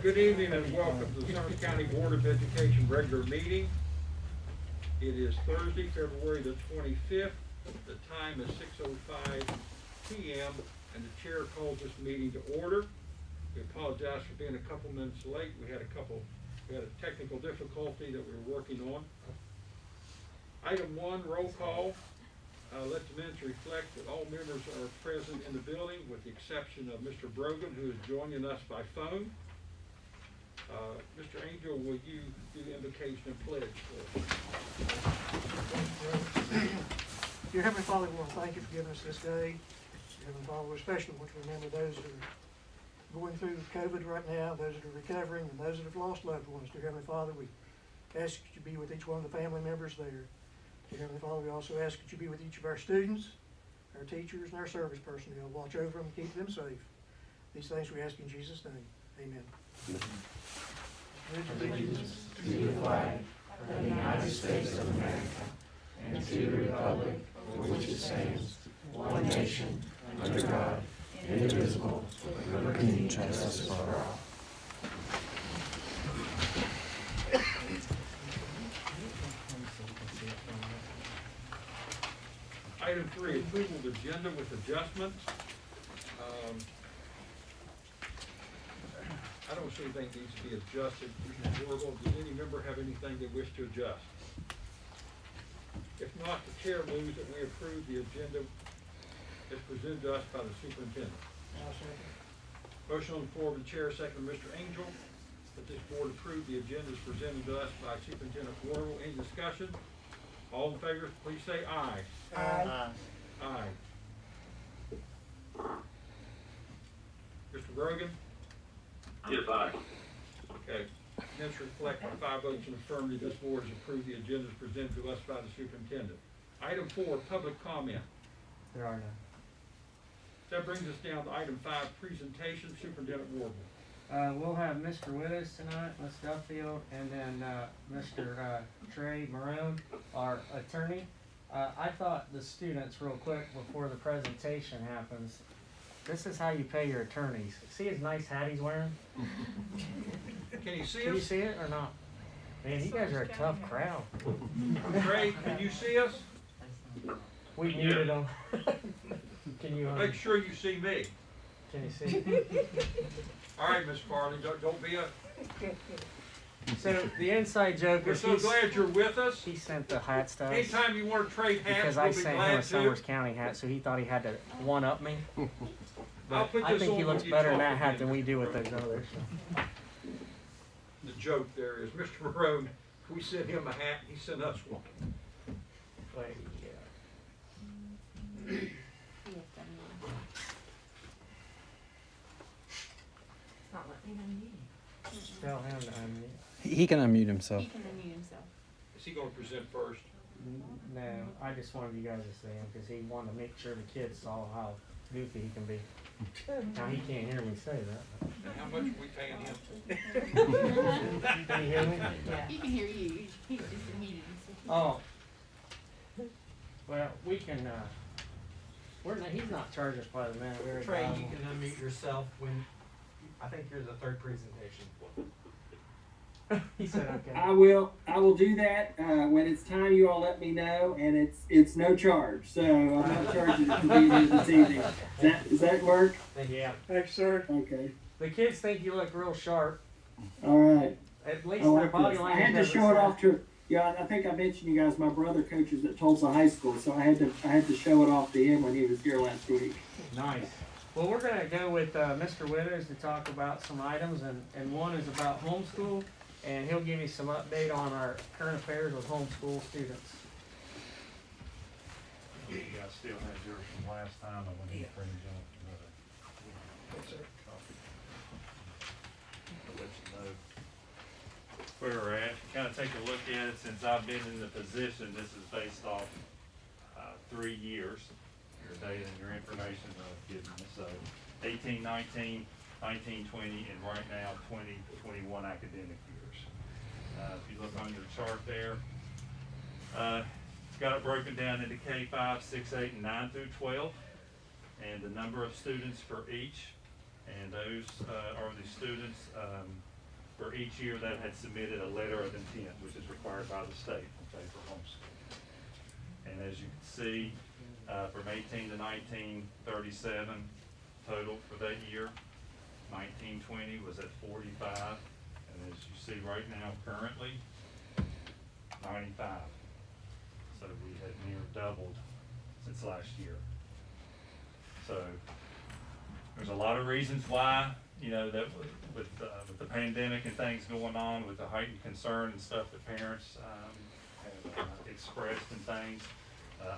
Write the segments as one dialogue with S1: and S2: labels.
S1: Good evening and welcome to the Summers County Board of Education regular meeting. It is Thursday, February the 25th. The time is 6:05 p.m. and the chair calls this meeting to order. We apologize for being a couple minutes late. We had a technical difficulty that we were working on. Item 1, roll call. Let the minutes reflect that all members are present in the building with the exception of Mr. Brogan, who is joining us by phone. Mr. Angel, will you do the invocation and pledge for us?
S2: Dear Heavenly Father, we want to thank you for giving us this day. Dear Heavenly Father, we especially want to remember those that are going through COVID right now, those that are recovering, and those that have lost loved ones. Dear Heavenly Father, we ask that you be with each one of the family members there. Dear Heavenly Father, we also ask that you be with each of our students, our teachers, and our service personnel. Watch over them and keep them safe. These things we ask in Jesus' name. Amen.
S3: Allegiance to the flag of the United States of America and to the republic for which it stands, one nation, under God, indivisible, with liberty and justice for all.
S1: Item 3, approval of agenda with adjustments. I don't see anything needs to be adjusted. Does any member have anything they wish to adjust? If not, the chair moves that we approve the agenda as presented to us by the superintendent. Motion on the floor of the chair, second by Mr. Angel, that this board approve the agenda as presented to us by Superintendent Warrell. Any discussion? All in favor, please say aye.
S2: Aye.
S1: Aye. Mr. Brogan?
S4: Yes, aye.
S1: Okay. Minutes reflect by 5 votes in affirmative, this board has approved the agenda as presented to us by the superintendent. Item 4, public comment.
S5: There are none.
S1: That brings us down to item 5, presentation, Superintendent Warble.
S5: We'll have Mr. Willis tonight, Ms. Duffield, and then Mr. Trey Marone, our attorney. I thought the students, real quick, before the presentation happens, this is how you pay your attorneys. See his nice hat he's wearing?
S1: Can you see us?
S5: Can you see it or not? Man, you guys are a tough crowd.
S1: Trey, can you see us?
S5: We muted them. Can you?
S1: Make sure you see me.
S5: Can you see?
S1: All right, Miss Farley, don't be a...
S5: So the inside joke
S1: We're
S5: is
S1: so glad you're with us.
S5: he sent the hats to us.
S1: Anytime you want to trade hats,
S5: Because
S1: we'll
S5: I
S1: be
S5: sent him
S1: glad
S5: a
S1: to.
S5: Summers County hat, so he thought he had to one-up me.
S1: I'll
S5: But
S1: put
S5: I
S1: this
S5: think
S1: on
S5: he
S1: when
S5: looks
S1: you
S5: better in
S1: talk
S5: that hat
S1: again.
S5: than we do with those others. So.
S1: The joke there is, Mr. Marone, we sent him a hat, he sent us one.
S5: But, yeah.
S6: It's not letting me unmute.
S5: Tell him to unmute.
S7: He can unmute himself.
S6: He can unmute himself.
S1: Is he going to present first?
S5: No, I just wanted you guys to see him because he wanted to make sure the kids saw how goofy he can be. Now he can't hear me say that.
S1: And how much are we paying him?
S5: Can you hear me?
S6: Yeah. He can hear you. He's just unmuted himself.
S5: Oh. Well, we can, he's not charged us by the minute. We're
S8: Trey, you can unmute yourself when, I think you're the third presentation.
S5: He said okay.
S9: I will do that when it's time. You all let me know, and it's no charge. So I'm not charging you for being here this evening. Does that work?
S5: Yeah.
S2: Thanks, sir.
S9: Okay.
S5: The kids think you look real sharp.
S9: All right.
S5: At least
S9: I
S5: their
S9: like
S5: body
S9: this. I
S5: language.
S9: had to
S5: doesn't
S9: show it
S5: say-
S9: off to. Yeah, I think I mentioned you guys. My brother coaches at Tulsa High School, so I had to show it off to him when he was here last week.
S5: Nice. Well, we're going to go with Mr. Withers to talk about some items, and one is about homeschool, and he'll give you some update on our current affairs with homeschool students.
S10: You guys still have yours from last time, but when he brings up,
S1: Yes, sir.
S10: I'll let you know where we're at. Kind of take a look at it since I've been in the position. This is based off 3 years. Your data and your information I've given you. So 18, 19, 19, 20, and right now 20, 21 academic years. If you look on your chart there, it's got it broken down into K5, 6, 8, and 9 through 12, and the number of students for each. And those are the students for each year that had submitted a letter of intent, which is required by the state, okay, for homeschool. And as you can see, from 18 to 19, 37 total for that year. 1920 was at 45, and as you see right now, currently, 95. So we had near doubled since last year. So there's a lot of reasons why, you know, that with the pandemic and things going on, with the heightened concern and stuff that parents have expressed and things.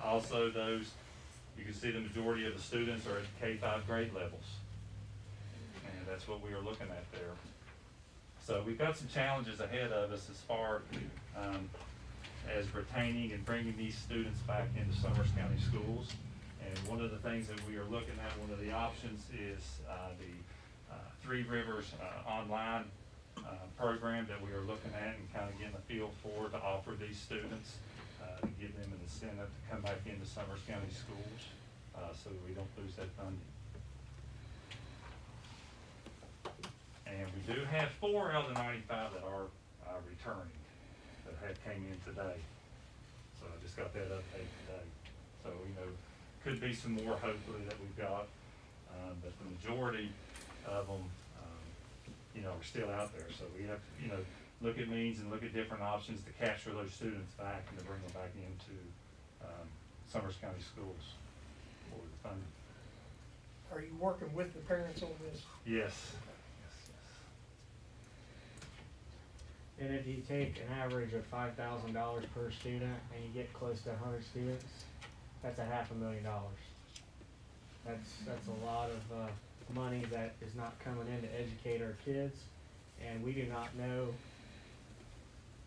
S10: Also those, you can see the majority of the students are at K-5 grade levels. And that's what we are looking at there. So we've got some challenges ahead of us as far as retaining and bringing these students back into Summers County schools. And one of the things that we are looking at, one of the options is the Three Rivers online program that we are looking at and kind of getting a feel for to offer these students, to give them an incentive to come back into Summers County schools so that we don't lose that funding. And we do have 4 out of the 95 that are returning, that have came in today. So I just got that update today. So, you know, could be some more hopefully that we've got, but the majority of them, you know, are still out there. So we have to, you know, look at means and look at different options to capture those students back and to bring them back into Summers County schools for the funding.
S2: Are you working with the parents on this?
S10: Yes.
S5: And if you take an average of $5,000 per student and you get close to 100 students, that's $500,000. That's a lot of money that is not coming in to educate our kids, and we do not know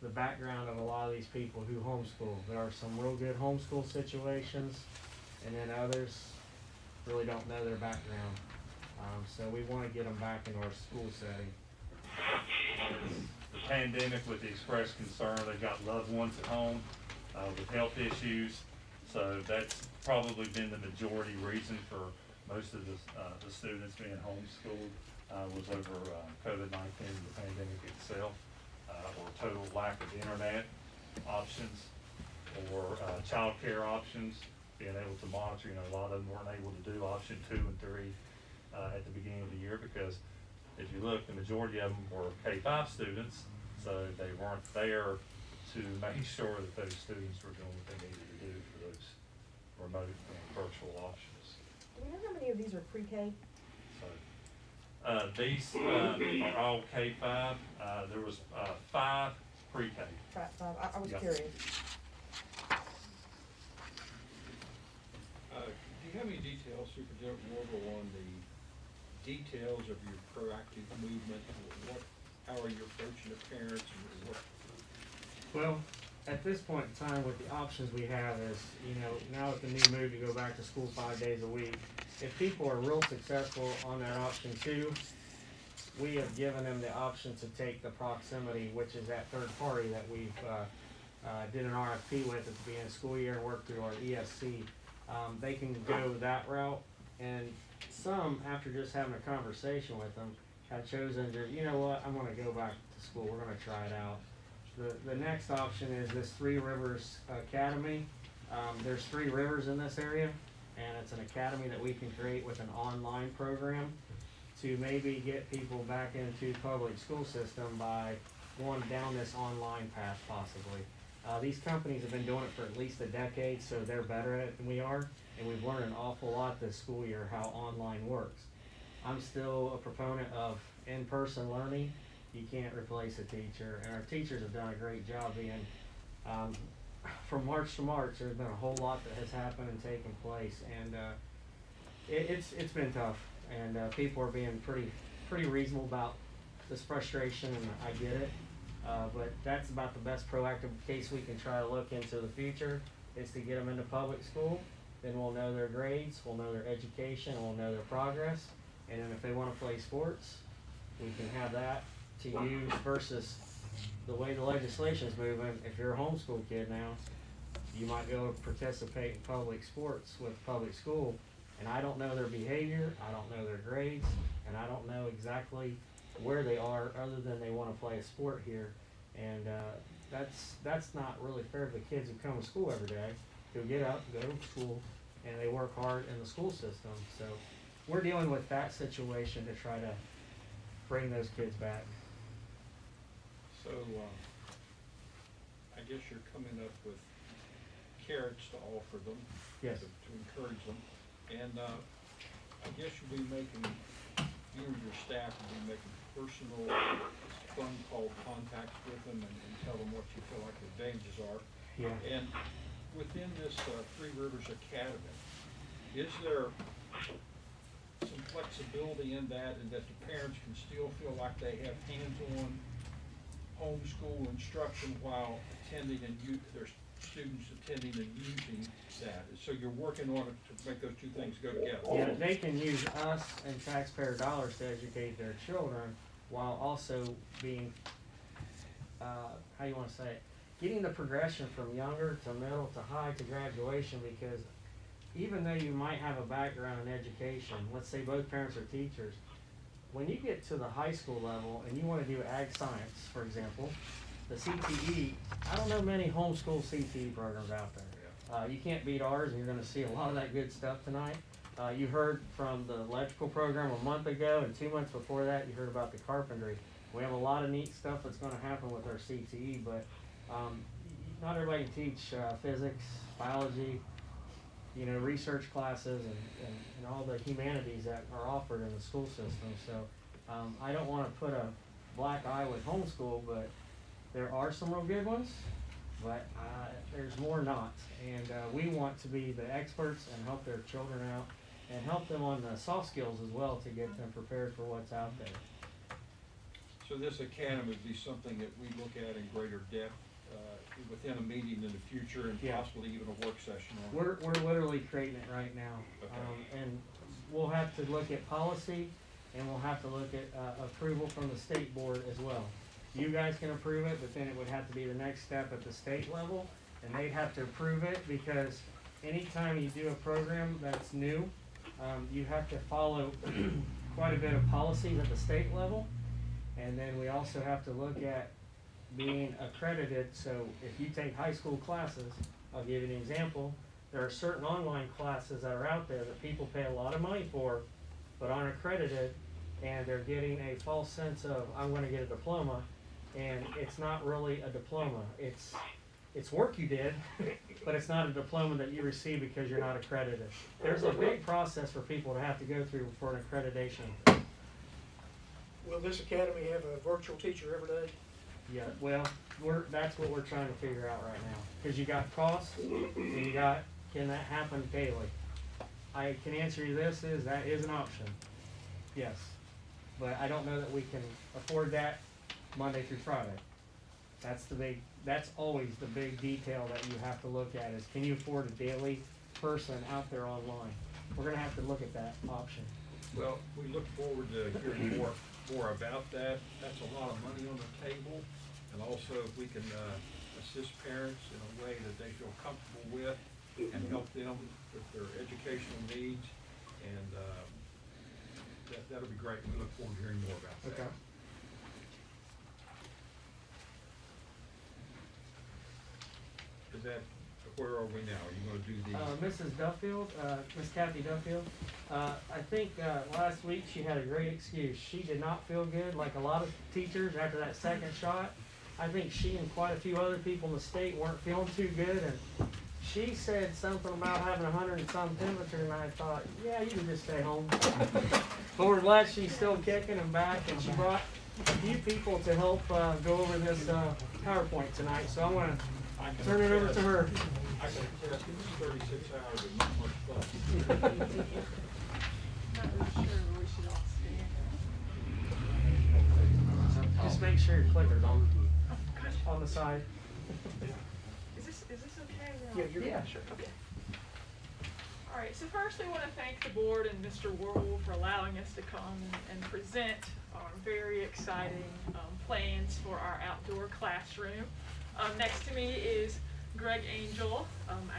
S5: the background of a lot of these people who homeschool. There are some real good homeschool situations, and then others really don't know their background. So we want to get them back into our school setting.
S10: The pandemic, with the expressed concern, they've got loved ones at home with health issues, so that's probably been the majority reason for most of the students being homeschooled was over COVID-19, the pandemic itself, or total lack of internet options, or child care options, being able to monitor. You know, a lot of them weren't able to do option 2 and 3 at the beginning of the year because if you look, the majority of them were K-5 students, so they weren't there to make sure that those students were doing what they needed to do for those remote and virtual options.
S7: Do we know how many of these are pre-K?
S10: So, these are all K-5. There was 5 pre-K.
S7: I was
S10: Yep.
S7: curious.
S1: Do you have any details, Superintendent Wardle, on the details of your proactive movement? How are you approaching the parents and what?
S5: Well, at this point in time, with the options we have is, you know, now with the new move to go back to school 5 days a week, if people are real successful on that option 2, we have given them the option to take the proximity, which is that third party that we've did an RFP with at the beginning of the school year and worked through our ESC. They can go that route, and some, after just having a conversation with them, have chosen to, you know what, I'm gonna go back to school, we're gonna try it out. The next option is this Three Rivers Academy. There's 3 rivers in this area, and it's an academy that we can create with an online program to maybe get people back into public school system by going down this online path possibly. These companies have been doing it for at least a decade, so they're better at it than we are, and we've learned an awful lot this school year how online works. I'm still a proponent of in-person learning. You can't replace a teacher, and our teachers have done a great job being, from March to March, there's been a whole lot that has happened and taken place, and it's been tough, and people are being pretty reasonable about this frustration, and I get it, but that's about the best proactive case we can try to look into the future, is to get them into public school. Then we'll know their grades, we'll know their education, we'll know their progress, and then if they want to play sports, we can have that to use versus the way the legislation is moving. If you're a homeschool kid now, you might be able to participate in public sports with public school, and I don't know their behavior, I don't know their grades, and I don't know exactly where they are other than they wanna play a sport here. And, that's not really fair to the kids who come to school every day, who get up, go to school, and they work hard in the school system. So we're dealing with that situation to try to bring those kids back.
S1: So, I guess you're coming up with carrots to offer them.
S5: Yes.
S1: To encourage them. And, I guess you'll be making, you and your staff will be making personal phone call contacts with them and tell them what you feel like the dangers are.
S5: Yeah.
S1: And within this, Three Rivers Academy, is there some flexibility in that, and that the parents can still feel like they have hands-on homeschool instruction while attending and their students attending and using that? So you're working on it to make those two things go together?
S5: Yeah, they can use us and taxpayer dollars to educate their children while also being, how you wanna say it, getting the progression from younger to middle to high to graduation, because even though you might have a background in education, let's say both parents are teachers, when you get to the high school level and you wanna do ag science, for example, the CTE, I don't know many homeschool CTE programs out there. You can't beat ours, and you're gonna see a lot of that good stuff tonight. You heard from the electrical program a month ago, and 2 months before that, you heard about the carpentry. We have a lot of neat stuff that's gonna happen with our CTE, but, not everybody can teach, physics, biology, you know, research classes and all the humanities that are offered in the school system. So, I don't wanna put a black eye with homeschool, but there are some real good ones, but, there's more not. And, we want to be the experts and help their children out and help them on the soft skills as well to get them prepared for what's out there.
S1: So this academy would be something that we look at in greater depth, within a meeting in the future, and
S5: Yeah.
S1: possibly even a work session on it?
S5: We're literally creating it right now.
S1: Okay.
S5: And we'll have to look at policy, and we'll have to look at, approval from the state board as well. You guys can approve it, but then it would have to be the next step at the state level, and they'd have to approve it, because anytime you do a program that's new, you have to follow quite a bit of policies at the state level. And then we also have to look at being accredited. So if you take high school classes, I'll give you an example. There are certain online classes that are out there that people pay a lot of money for, but aren't accredited, and they're getting a false sense of, I'm gonna get a diploma, and it's not really a diploma. It's work you did, but it's not a diploma that you receive because you're not accredited. There's a big process for people to have to go through for an accreditation.
S2: Will this academy have a virtual teacher every day?
S5: Yeah, well, that's what we're trying to figure out right now, cause you got costs, and you got, can that happen daily? I can answer you this, that is an option, yes, but I don't know that we can afford that Monday through Friday. That's always the big detail that you have to look at, is can you afford a daily person out there online? We're gonna have to look at that option.
S1: Well, we look forward to hearing more about that. That's a lot of money on the table, and also if we can, assist parents in a way that they feel comfortable with and help them with their educational needs, and, that'll be great. We look forward to hearing more about that.
S5: Okay.
S1: Is that, where are we now? Are you gonna do the?
S5: Mrs. Duffield, Miss Kathy Duffield, I think, last week she had a great excuse. She did not feel good, like a lot of teachers after that second shot. I think she and quite a few other people in the state weren't feeling too good, and she said something about having 100 and some temperature, and I thought, yeah, you can just stay home. But we're glad she's still kicking and back, and she brought a few people to help, go over this, PowerPoint tonight, so I wanna turn it over to her.
S1: I can attest it's 36 hours and not much fun.
S6: Not really sure, we should all stand.
S5: Just make sure your clicker's on the side.
S11: Is this okay?
S2: Yeah, you're
S5: Yeah.
S2: sure.
S11: Okay. All right, so first I want to thank the board and Mr. Worrell for allowing us to come and present our very exciting plans for our outdoor classroom. Next to me is Greg Angel,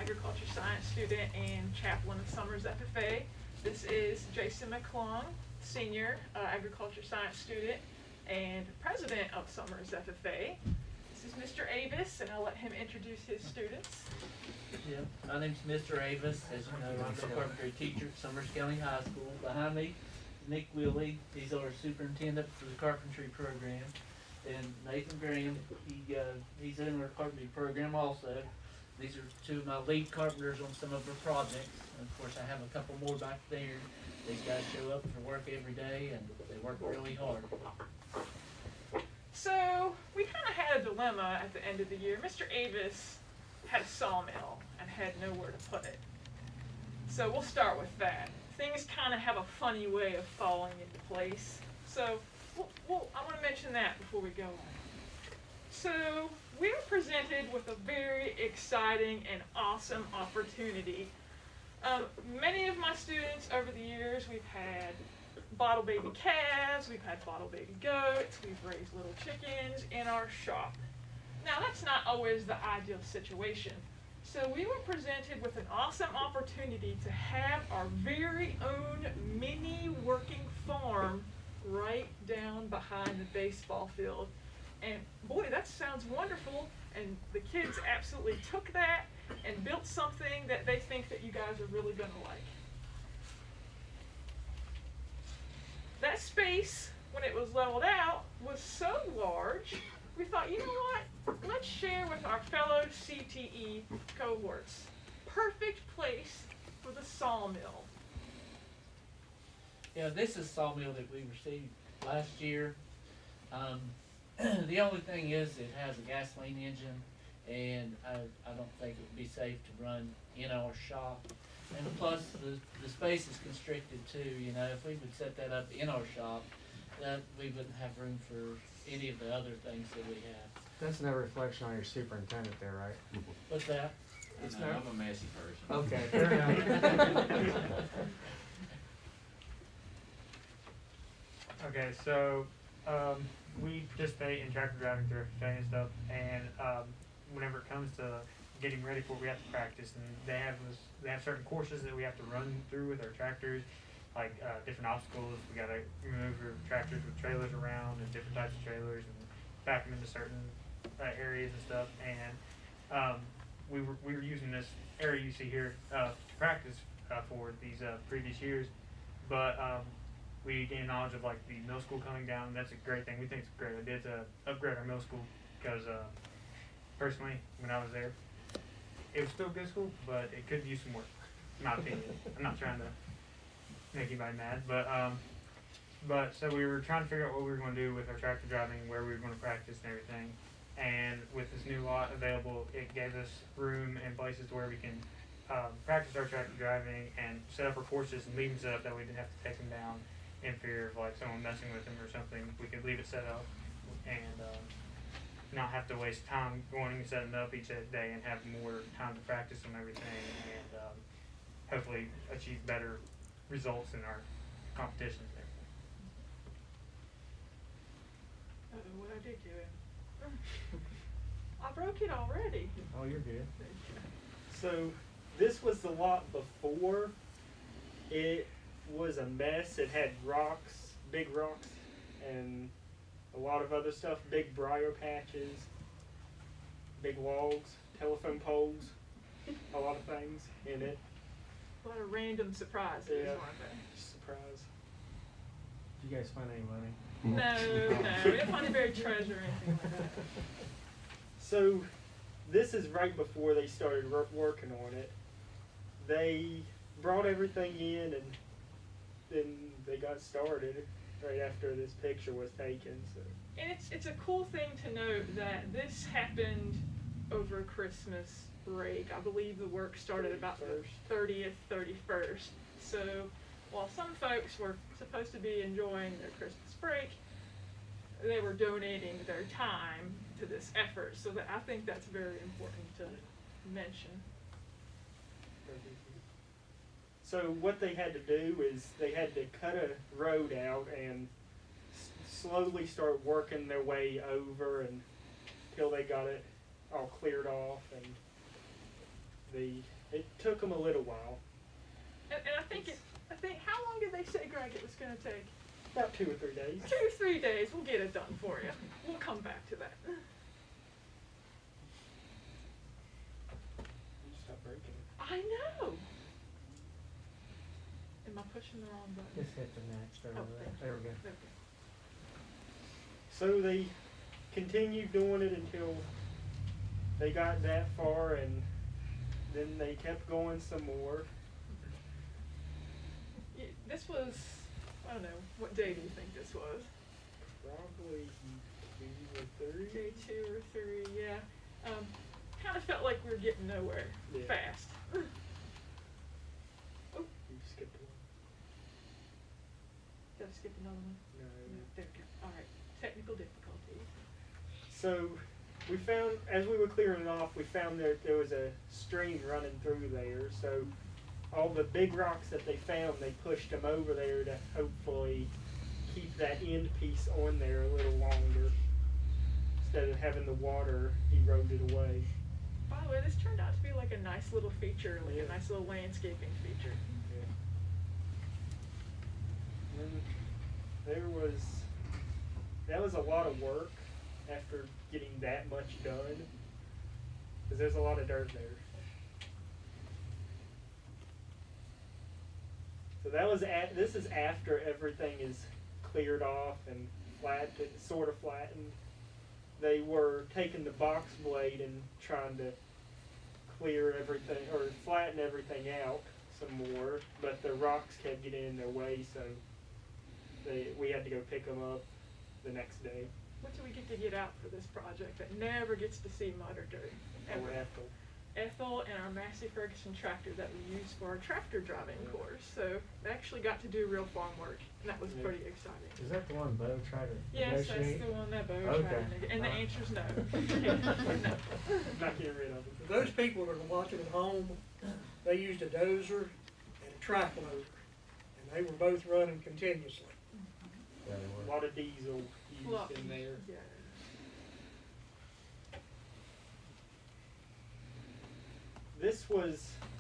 S11: agriculture science student and chaplain of Summers FFA. This is Jason McClung, senior agriculture science student and president of Summers FFA. This is Mr. Avis, and I'll let him introduce his students.
S12: Yeah, my name's Mr. Avis. As you know, I'm the carpentry teacher at Summers County High School. Behind me, Nick Willie. He's our superintendent for the carpentry program. And Nathan Graham, he's in our carpentry program also. These are two of my lead carpenters on some of our projects. And of course, I have a couple more back there. These guys show up for work every day, and they work really hard.
S11: So we kind of had a dilemma at the end of the year. Mr. Avis had a sawmill and had nowhere to put it. So we'll start with that. Things kind of have a funny way of falling into place. So I want to mention that before we go on. So we were presented with a very exciting and awesome opportunity. Many of my students over the years, we've had bottle baby calves, we've had bottle baby goats, we've raised little chickens in our shop. Now that's not always the ideal situation. So we were presented with an awesome opportunity to have our very own mini working farm right down behind the baseball field. And boy, that sounds wonderful. And the kids absolutely took that and built something that they think that you guys are really gonna like. That space, when it was leveled out, was so large, we thought, you know what? Let's share with our fellow CTE cohorts. Perfect place for the sawmill.
S12: Yeah, this is sawmill that we received last year. The only thing is it has a gasoline engine, and I don't think it would be safe to run in our shop. And plus, the space is constricted too. You know, if we would set that up in our shop, that we wouldn't have room for any of the other things that we have.
S5: That's no reflection on your superintendent there, right?
S12: What's that?
S5: It's
S3: No,
S5: not.
S3: I'm a messy person.
S5: Okay, fair enough.
S8: Okay, so we participate in tractor driving through FFA and stuff, and whenever it comes to getting ready for it, we have to practice, and they have certain courses that we have to run through with our tractors, like different obstacles. We gotta move your tractors with trailers around and different types of trailers and back them into certain areas and stuff. And we were using this area you see here to practice for these previous years, but we gained knowledge of like the middle school coming down. That's a great thing. We think it's a great idea to upgrade our middle school because personally, when I was there, it was still good school, but it could use some work, in my opinion. I'm not trying to make anybody mad, but so we were trying to figure out what we were going to do with our tractor driving, where we were going to practice and everything. And with this new lot available, it gave us room and places where we can practice our tractor driving and set up our courses and leave them set up that we didn't have to take them down in fear of like someone messing with them or something. We could leave it set up and not have to waste time going and setting it up each day and have more time to practice on everything and hopefully achieve better results in our competitions and everything.
S11: What I did to it. I broke it already.
S5: Oh, you're good.
S13: So this was the lot before. It was a mess. It had rocks, big rocks, and a lot of other stuff, big briar patches, big logs, telephone poles, a lot of things in it.
S11: A lot of random surprises,
S13: Yeah.
S11: weren't there?
S13: Surprise.
S5: Did you guys find any money?
S11: No, we didn't find any buried treasure or anything like that.
S13: So this is right before they started working on it. They brought everything in and then they got started right after this picture was taken. So.
S11: And it's a cool thing to note that this happened over Christmas break. I believe the work started about the 30th, 31st. So while some folks were supposed to be enjoying their Christmas break, they were donating their time to this effort. So that I think that's very important to mention.
S13: So what they had to do is they had to cut a road out and slowly start working their way over until they got it all cleared off, and it took them a little while.
S11: And I think I think, how long did they say, Greg, it was gonna take?
S13: About 2 or 3 days.
S11: 2 or 3 days, we'll get it done for you. We'll come back to that.
S13: Stop breaking it.
S11: I know. Am I pushing the wrong button?
S5: Just hit the next over
S11: Oh,
S5: there.
S11: thank you.
S5: There we go.
S11: Okay.
S13: So they continued doing it until they got that far, and then they kept going some more.
S11: This was, I don't know, what day do you think this was?
S13: Probably 2 or 3.
S11: Day 2 or 3, yeah. Kind of felt like we were getting nowhere
S13: Yeah.
S11: fast.
S13: You skipped one.
S11: Did I skip another one?
S13: No.
S11: There we go. All right. Technical difficulties.
S13: So we found, as we were clearing it off, we found that there was a stream running through there. So all the big rocks that they found, they pushed them over there to hopefully keep that end piece on there a little longer instead of having the water erode it away.
S11: By the way, this turned out to be like a nice little feature, like a nice little landscaping feature.
S13: Yeah. And that was a lot of work after getting that much done, because there's a lot of dirt there. So this is after everything is cleared off and sort of flattened. They were taking the box blade and trying to clear everything, or flatten everything out some more, but the rocks kept getting in their way, so we had to go pick them up the next day.
S11: What do we get out for this project that never gets to see mud or dirt? Ever. Ethel and our Massey Ferguson tractor that we use for our tractor driving course. So they actually got to do real farm work, and that was pretty exciting.
S5: Is that the one Bo tried to
S11: Yes, that's
S5: negotiate?
S11: the one that Bo
S5: Okay.
S11: tried to negotiate. And the answer's no. No.
S13: Not getting rid of it.
S2: For those people that are watching at home, they used a dozer and a track loader, and they were both running continuously.
S5: Yeah, they
S13: A
S5: were.
S13: lot of diesel used in there.
S11: Yeah.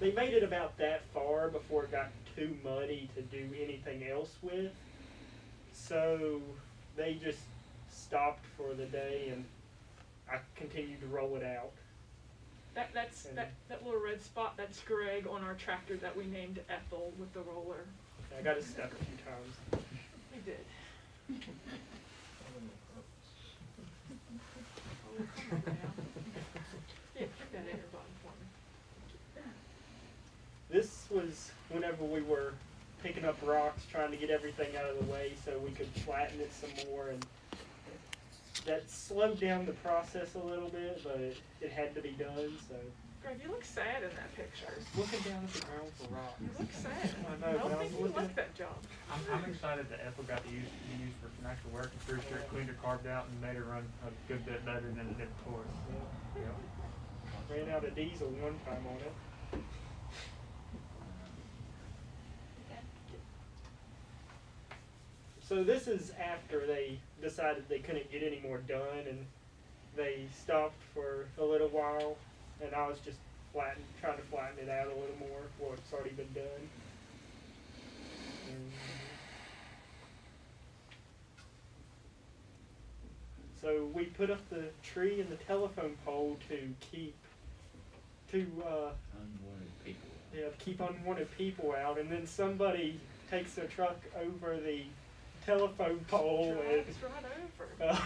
S13: They made it about that far before it got too muddy to do anything else with. So they just stopped for the day, and I continued to roll it out.
S11: That little red spot, that's Greg on our tractor that we named Ethel with the roller.
S13: I got it stuck a few times.
S11: We did. Oh, come on now. Yeah, put that in your button for me.
S13: This was whenever we were picking up rocks, trying to get everything out of the way so we could flatten it some more, and that slowed down the process a little bit, but it had to be done, so.
S11: Greg, you look sad in that picture.
S13: Looking down at the ground for rocks.
S11: You look sad.
S13: I know,
S11: I
S13: but
S11: don't
S13: I
S11: think
S13: was
S11: you
S13: looking
S11: like that job.
S8: I'm excited that Ethel got to be used for some actual work. I'm pretty sure it cleaned her carved out and made her run a good bit better than it did before.
S13: Yeah. Ran out of diesel one time on it. So this is after they decided they couldn't get any more done, and they stopped for a little while, and I was just trying to flatten it out a little more, what's already been done. So we put up the tree and the telephone pole to keep unwanted people out, and then somebody takes their truck over the telephone pole
S11: Drives right over.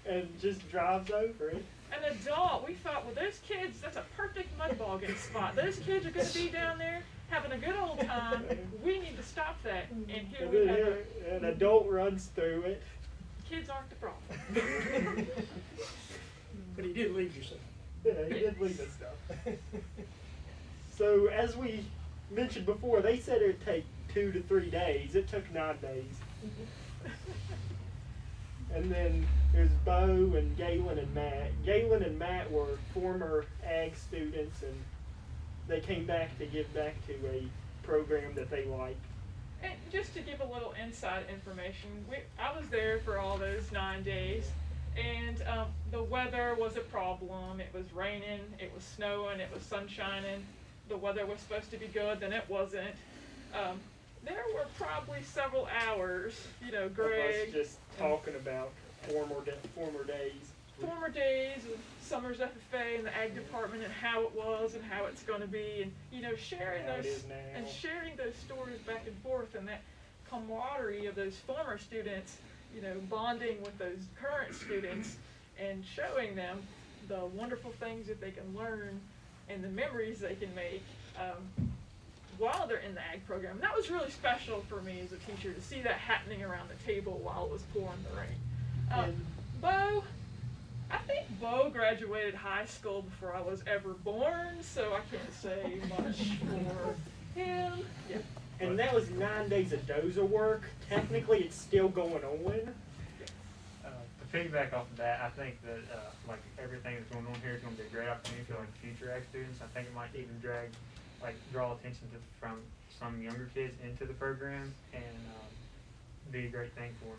S13: And just drives over it.
S11: An adult, we thought, well, those kids, that's a perfect mud bogging spot. Those kids are going to be down there having a good old time. We need to stop that. And here
S13: And
S11: we
S13: then
S11: have
S13: an adult runs through it.
S11: kids aren't the problem.
S2: But he did leave you some.
S13: Yeah, he did leave us stuff. So as we mentioned before, they said it would take 2 to 3 days. It took 9 days. And then there's Bo and Galen and Matt. Galen and Matt were former ag students, and they came back to give back to a program that they liked.
S11: And just to give a little inside information, I was there for all those 9 days, and the weather was a problem. It was raining, it was snowing, it was sun shining. The weather was supposed to be good, then it wasn't. there were probably several hours, you know,
S13: Of us
S11: Greg,
S13: just talking about former days.
S11: former days of Summers FFA and the ag department and how it was and how it's going to be, and you know, sharing
S13: How it
S11: those
S13: is now.
S11: and sharing those stories back and forth, and that camaraderie of those former students, you know, bonding with those current students and showing them the wonderful things that they can learn and the memories they can make while they're in the ag program. And that was really special for me as a teacher to see that happening around the table while it was pouring the rain.
S13: And
S11: Bo, I think Bo graduated high school before I was ever born, so I can't say much for him. Yeah.
S13: And that was 9 days of dozer work. Technically, it's still going on.
S8: To piggyback off of that, I think that like everything that's going on here is going to be a great opportunity for like future ag students. I think it might even draw attention from some younger kids into the program and be a great thing for them.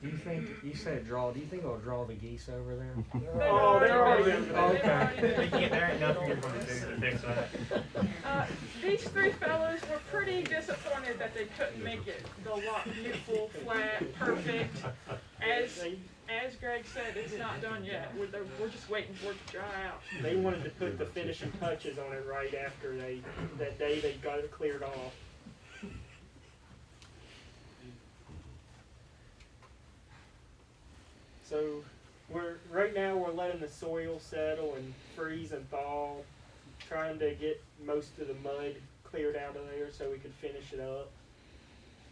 S5: Do you think, you said draw, do you think it'll draw the geese over there?
S13: Oh, they're already over there.
S5: Okay.
S8: There ain't nothing you're going to do to fix that.
S11: These three fellows were pretty disappointed that they couldn't make it the lot beautiful, flat, perfect. As Greg said, it's not done yet. We're just waiting for it to dry out.
S13: They wanted to put the finishing touches on it right after that day they got it cleared off. So right now we're letting the soil settle and freeze and thaw, trying to get most of the mud cleared out of there so we can finish it up.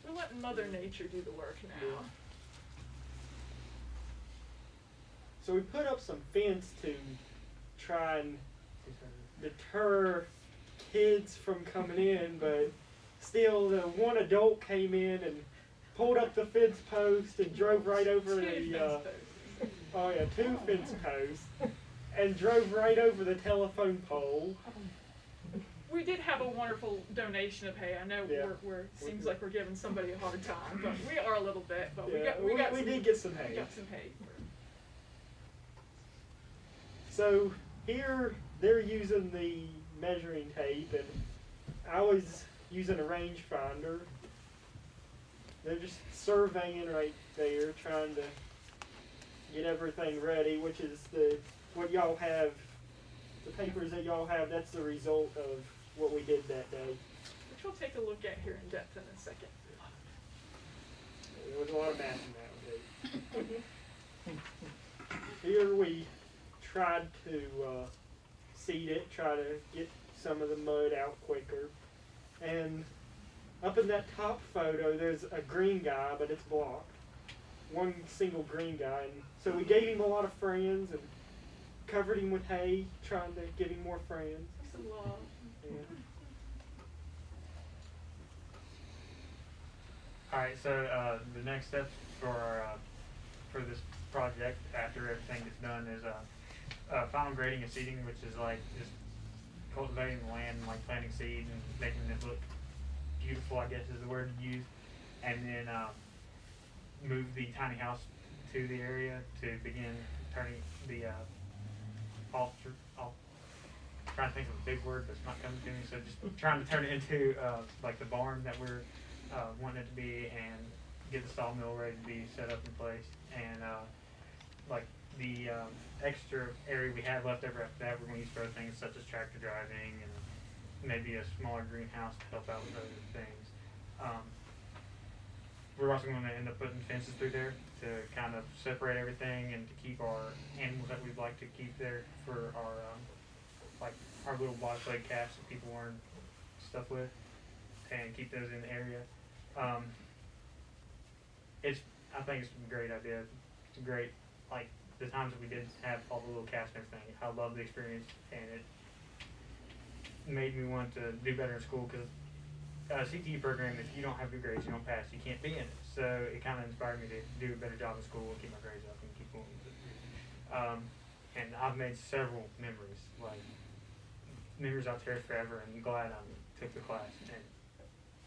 S11: We're letting Mother Nature do the work now.
S13: Yeah. So we put up some fence to try and deter kids from coming in, but still the one adult came in and pulled up the fence post and drove right over two fence posts and drove right over the telephone pole.
S11: We did have a wonderful donation of hay. I know
S13: Yeah.
S11: seems like we're giving somebody a hard time, but we are a little bit. But
S13: Yeah, we did get some hay.
S11: We got some hay.
S13: So here they're using the measuring tape, and I was using a rangefinder. They're just surveying right there, trying to get everything ready, which is what y'all have, the papers that y'all have. That's the result of what we did that day.
S11: Which we'll take a look at here in depth in a second.
S13: There was a lot of math in that one. Here we tried to seed it, try to get some of the mud out quicker. And up in that top photo, there's a green guy, but it's blocked. One single green guy. And so we gave him a lot of friends and covered him with hay, trying to give him more friends.
S11: Some love.
S13: Yeah.
S8: Alright, so the next steps for this project after everything gets done is final grading and seeding, which is like just cultivating the land and like planting seed and making it look beautiful, I guess is the word to use. And then move the tiny house to the area to begin turning the trying to think of a big word, but it's not coming to me. So just trying to turn it into like the barn that we're wanting it to be, and get the sawmill ready to be set up in place. And like the extra area we have left over after that, we're going to use for other things such as tractor driving and maybe a smaller greenhouse to help out with other things. We're also going to end up putting fences through there to kind of separate everything and to keep our animals that we'd like to keep there for our like our little bobsled calves that people learn stuff with, and keep those in the area. I think it's a great idea. It's a great, like the times that we did have all the little calves and everything. I love the experience, and it made me want to do better in school, because CTE program, if you don't have good grades, you don't pass, you can't be in it. So it kind of inspired me to do a better job in school and keep my grades up and keep going with it. And I've made several memories, like memories I'll cherish forever, and I'm glad I took the class. And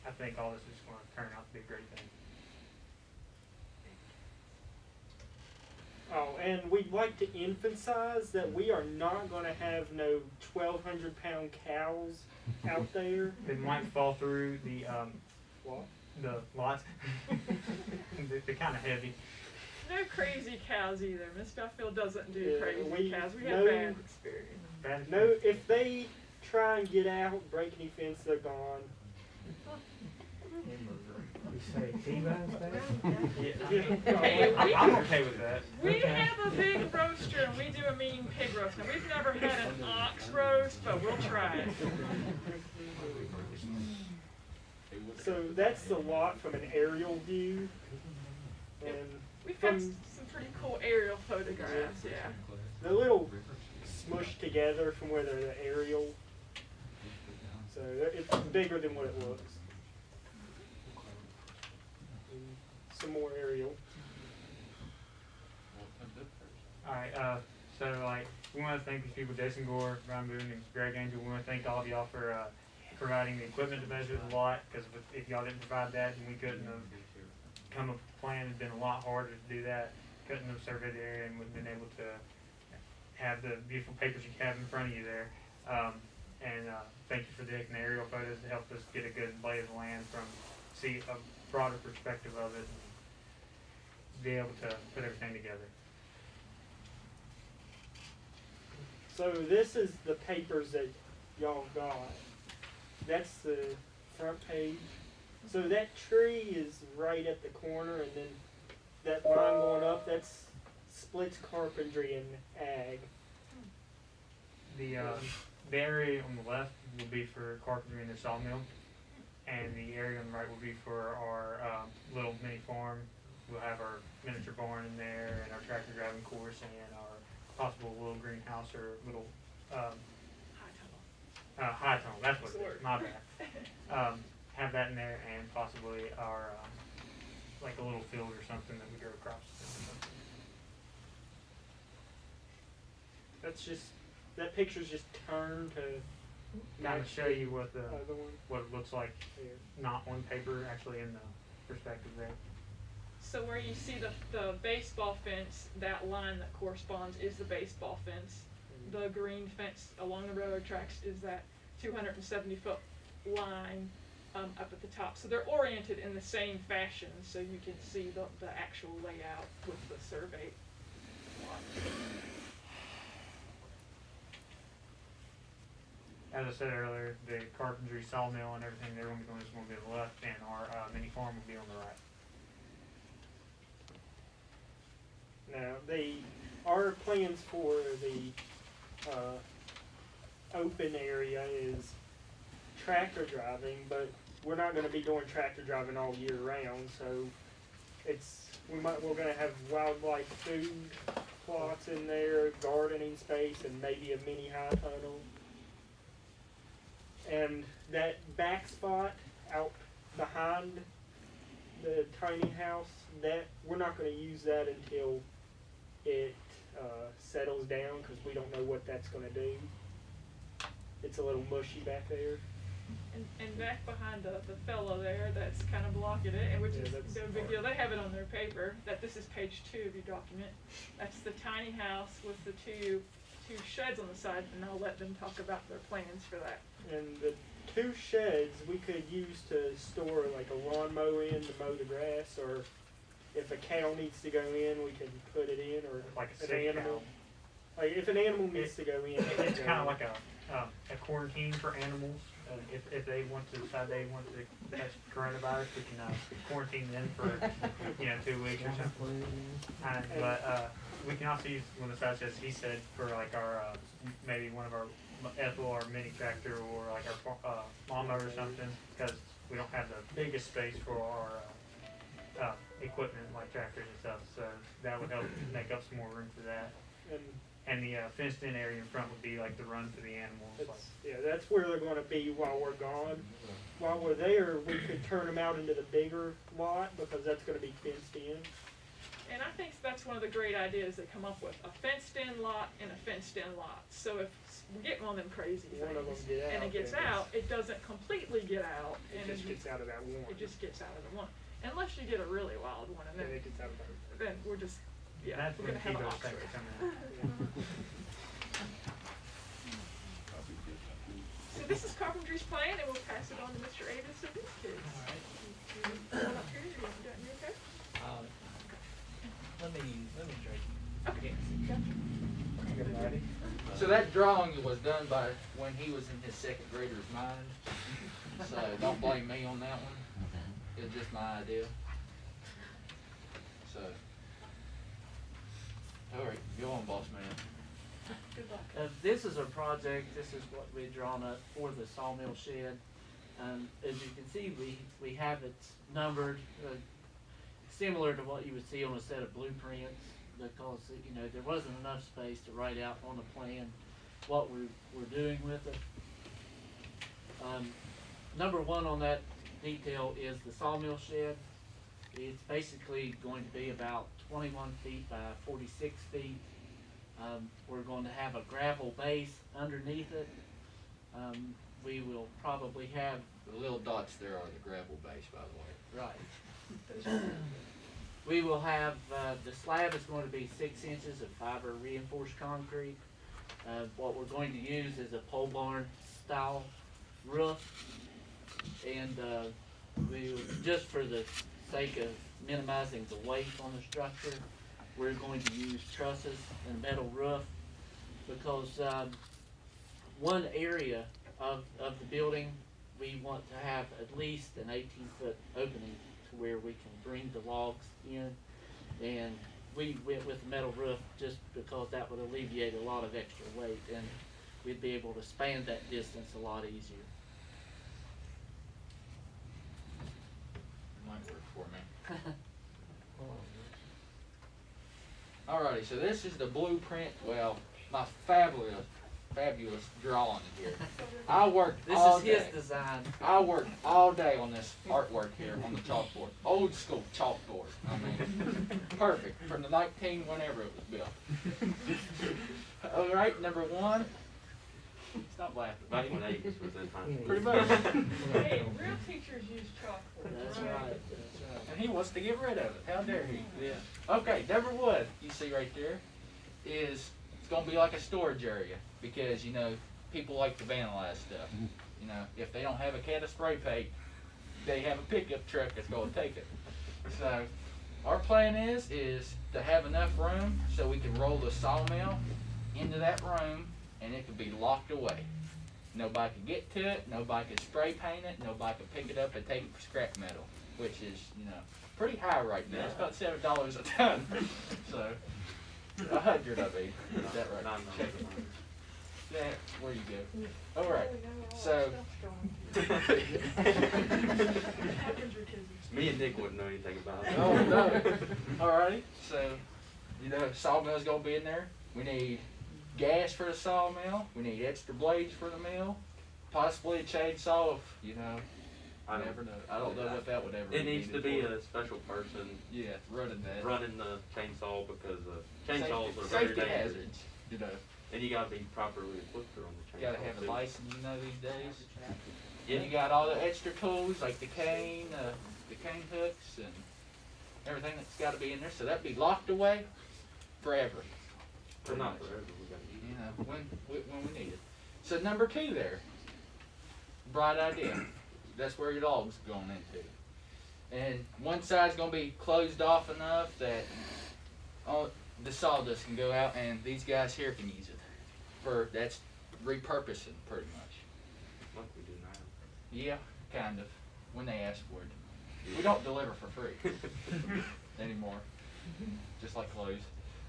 S8: I think all this is going to turn out to be a great thing.
S13: Oh, and we'd like to emphasize that we are not going to have no 1,200-pound cows out there.
S8: They might fall through the
S13: What?
S8: The lots. They're kind of heavy.
S11: No crazy cows either. Miss Duffield doesn't do
S13: Yeah,
S11: crazy cows. We had
S13: no-
S11: bad experience.
S8: Bad
S13: No, if they try and get out, break any fence, they're gone.
S5: You say T-bone steak?
S11: Hey,
S8: I'm okay with that.
S11: we have a big roaster and we do a mean pig roast. Now, we've never had an ox roast, but we'll try it.
S13: So that's the lot from an aerial view. And
S11: We've got
S13: from
S11: some pretty cool aerial photographs, yeah.
S13: they're a little smushed together from where they're the aerial. So it's bigger than what it looks. And some more aerial.
S8: Alright, so like, we want to thank these people, Jason Gore, Brian Boone, and Greg Angel. We want to thank all of y'all for providing the equipment to measure the lot, because if y'all didn't provide that, then we couldn't have come up with a plan. It'd been a lot harder to do that. Couldn't have surveyed the area and wouldn't have been able to have the beautiful papers you have in front of you there. Thank you for taking the aerial photos to help us get a good lay of the land see a broader perspective of it and be able to put everything together.
S13: So this is the papers that y'all got. That's the front page. So that tree is right at the corner, and then that line going up, that's splits carpentry and ag.
S8: The area on the left will be for carpentry and the sawmill, and the area on the right will be for our little mini farm. We'll have our miniature barn in there, and our tractor driving course, and our possible little greenhouse or little high tunnel. That's what it is. My bad. Have that in there, and possibly our like a little field or something that we grow crops.
S13: That's just, that picture's just turned to
S8: Kind of show you what the
S13: other one.
S8: what it looks like,
S13: Here.
S8: not on paper, actually in the perspective there.
S11: So where you see the baseball fence, that line that corresponds is the baseball fence. The green fence along the railroad tracks is that 270-foot line up at the top. So they're oriented in the same fashion, so you can see the actual layout with the survey lot.
S8: As I said earlier, the carpentry sawmill and everything, they're going to be going to be on the left, and our mini farm will be on the right.
S13: Now, our plans for the open area is tractor driving, but we're not going to be doing tractor driving all year round. So we're going to have wildlife food plots in there, gardening space, and maybe a mini high tunnel. And that back spot out behind the tiny house, that we're not going to use that until it settles down, because we don't know what that's going to do. It's a little mushy back there.
S11: And back behind the fellow there that's kind of blocking it, and which is no big deal. They have it on their paper that this is page 2 of your document. That's the tiny house with the two sheds on the side, and I'll let them talk about their plans for that.
S13: And the 2 sheds we could use to store like a lawnmower in to mow the grass, or if a cow needs to go in, we can put it in, or
S8: Like a
S13: an
S8: sick
S13: animal.
S8: cow.
S13: Like if an animal needs to go in,
S8: It's kind of like a quarantine for animals. If they want to decide they want to catch coronavirus, we can quarantine them for 2 weeks or something. But we can also use one of the size as he said for like our maybe one of our Ethel or mini tractor, or like our lawnmower or something, because we don't have the biggest space for our equipment like tractors and stuff. So that would help make up some more room for that. And the fenced-in area in front would be like the run for the animals.
S13: That's where they're going to be while we're gone. While we're there, we could turn them out into the bigger lot, because that's going to be fenced in.
S11: And I think that's one of the great ideas they come up with, a fenced-in lot and a fenced-in lot. So if we get one of them crazy
S13: One of them
S11: things,
S13: get out,
S11: and it gets
S13: then
S11: out, it doesn't completely get out.
S13: It
S11: and
S13: just gets out of that one.
S11: It just gets out of the one. Unless you get a really wild one, and
S13: Then
S11: then,
S13: it gets out of that.
S11: then we're just,
S8: That's
S11: we're
S8: when
S11: gonna have an
S8: T-bone
S11: ox
S8: steak
S11: race.
S8: come out.
S11: So So this is Carpentry's plan, and we'll pass it on to Mr. Avis and his kids. You want up here, you okay?
S12: Let me try.
S11: Okay, gotcha.
S3: So that drawing was done by when he was in his second grader's mind. So don't blame me on that one. It was just my idea. So, all right, go on, boss man.
S11: Good luck.
S12: This is a project, this is what we've drawn up for the sawmill shed. As you can see, we have it numbered, similar to what you would see on a set of blueprints, because, you know, there wasn't enough space to write out on the plan what we're doing with it. Number one on that detail is the sawmill shed. It's basically going to be about 21 feet by 46 feet. We're going to have a gravel base underneath it. We will probably have...
S3: The little dots there are the gravel base, by the way.
S12: Right. We will have, the slab is going to be 6 inches of fiber reinforced concrete. What we're going to use is a pole barn style roof. And we, just for the sake of minimizing the weight on the structure, we're going to use trusses and a metal roof, because one area of the building, we want to have at least an 18-foot opening to where we can bring the logs in. And we went with the metal roof just because that would alleviate a lot of extra weight, and we'd be able to span that distance a lot easier.
S3: Might work for me. Alrighty, so this is the blueprint. Well, my fabulous drawing here. I worked
S12: This
S3: all
S12: is
S3: day.
S12: his design.
S3: I worked all day on this artwork here on the chalkboard. Old school chalkboard. I mean, perfect from the whenever it was built. Alright, number one. Stop laughing.
S4: Back when Avis was in high school.
S3: Pretty much.
S11: Hey, real teachers use chalkboard.
S12: That's right. That's right.
S3: And he wants to get rid of it. How dare he?
S12: Yeah.
S3: Okay, number one, you see right there, is it's going to be like a storage area, because, you know, people like to vandalize stuff. You know, if they don't have a can of spray paint, they have a pickup truck that's going to take it. So, our plan is to have enough room so we can roll the sawmill into that room, and it can be locked away. Nobody can get to it, nobody can spray paint it, nobody can pick it up and take it for scrap metal, which is, you know, pretty high right now. It's about $7 a ton. So, 100 of it. Is that right?
S4: $9.
S3: Yeah, where you go. All right. So,
S4: Me and Dick wouldn't know anything about it.
S3: oh no. Alrighty. So, you know, sawmill's gonna be in there. We need gas for the sawmill. We need extra blades for the mill. Possibly a chainsaw if, you know, I never know. I don't know what that would ever be.
S4: It needs to be
S3: for.
S4: a special person
S3: Yeah, running that.
S4: running the chainsaw, because chainsaws are very
S3: Safety
S4: dangerous.
S3: hazards, you know.
S4: And you gotta be properly equipped on the chainsaw.
S3: You gotta have a
S4: too.
S3: license, you know, these days.
S4: Yeah.
S3: And you got all the extra tools like the cane hooks and everything that's gotta be in there. So that'd be locked away forever.
S4: But not forever, we gotta use
S3: You know, when we need it. So number two there, bright idea. That's where your log's going into. And one side's gonna be closed off enough that the sawdust can go out, and these guys here can use it. That's repurposing pretty much.
S4: like we do now.
S3: Yeah, kind of, when they ask for it. We don't deliver for free anymore, just like clothes.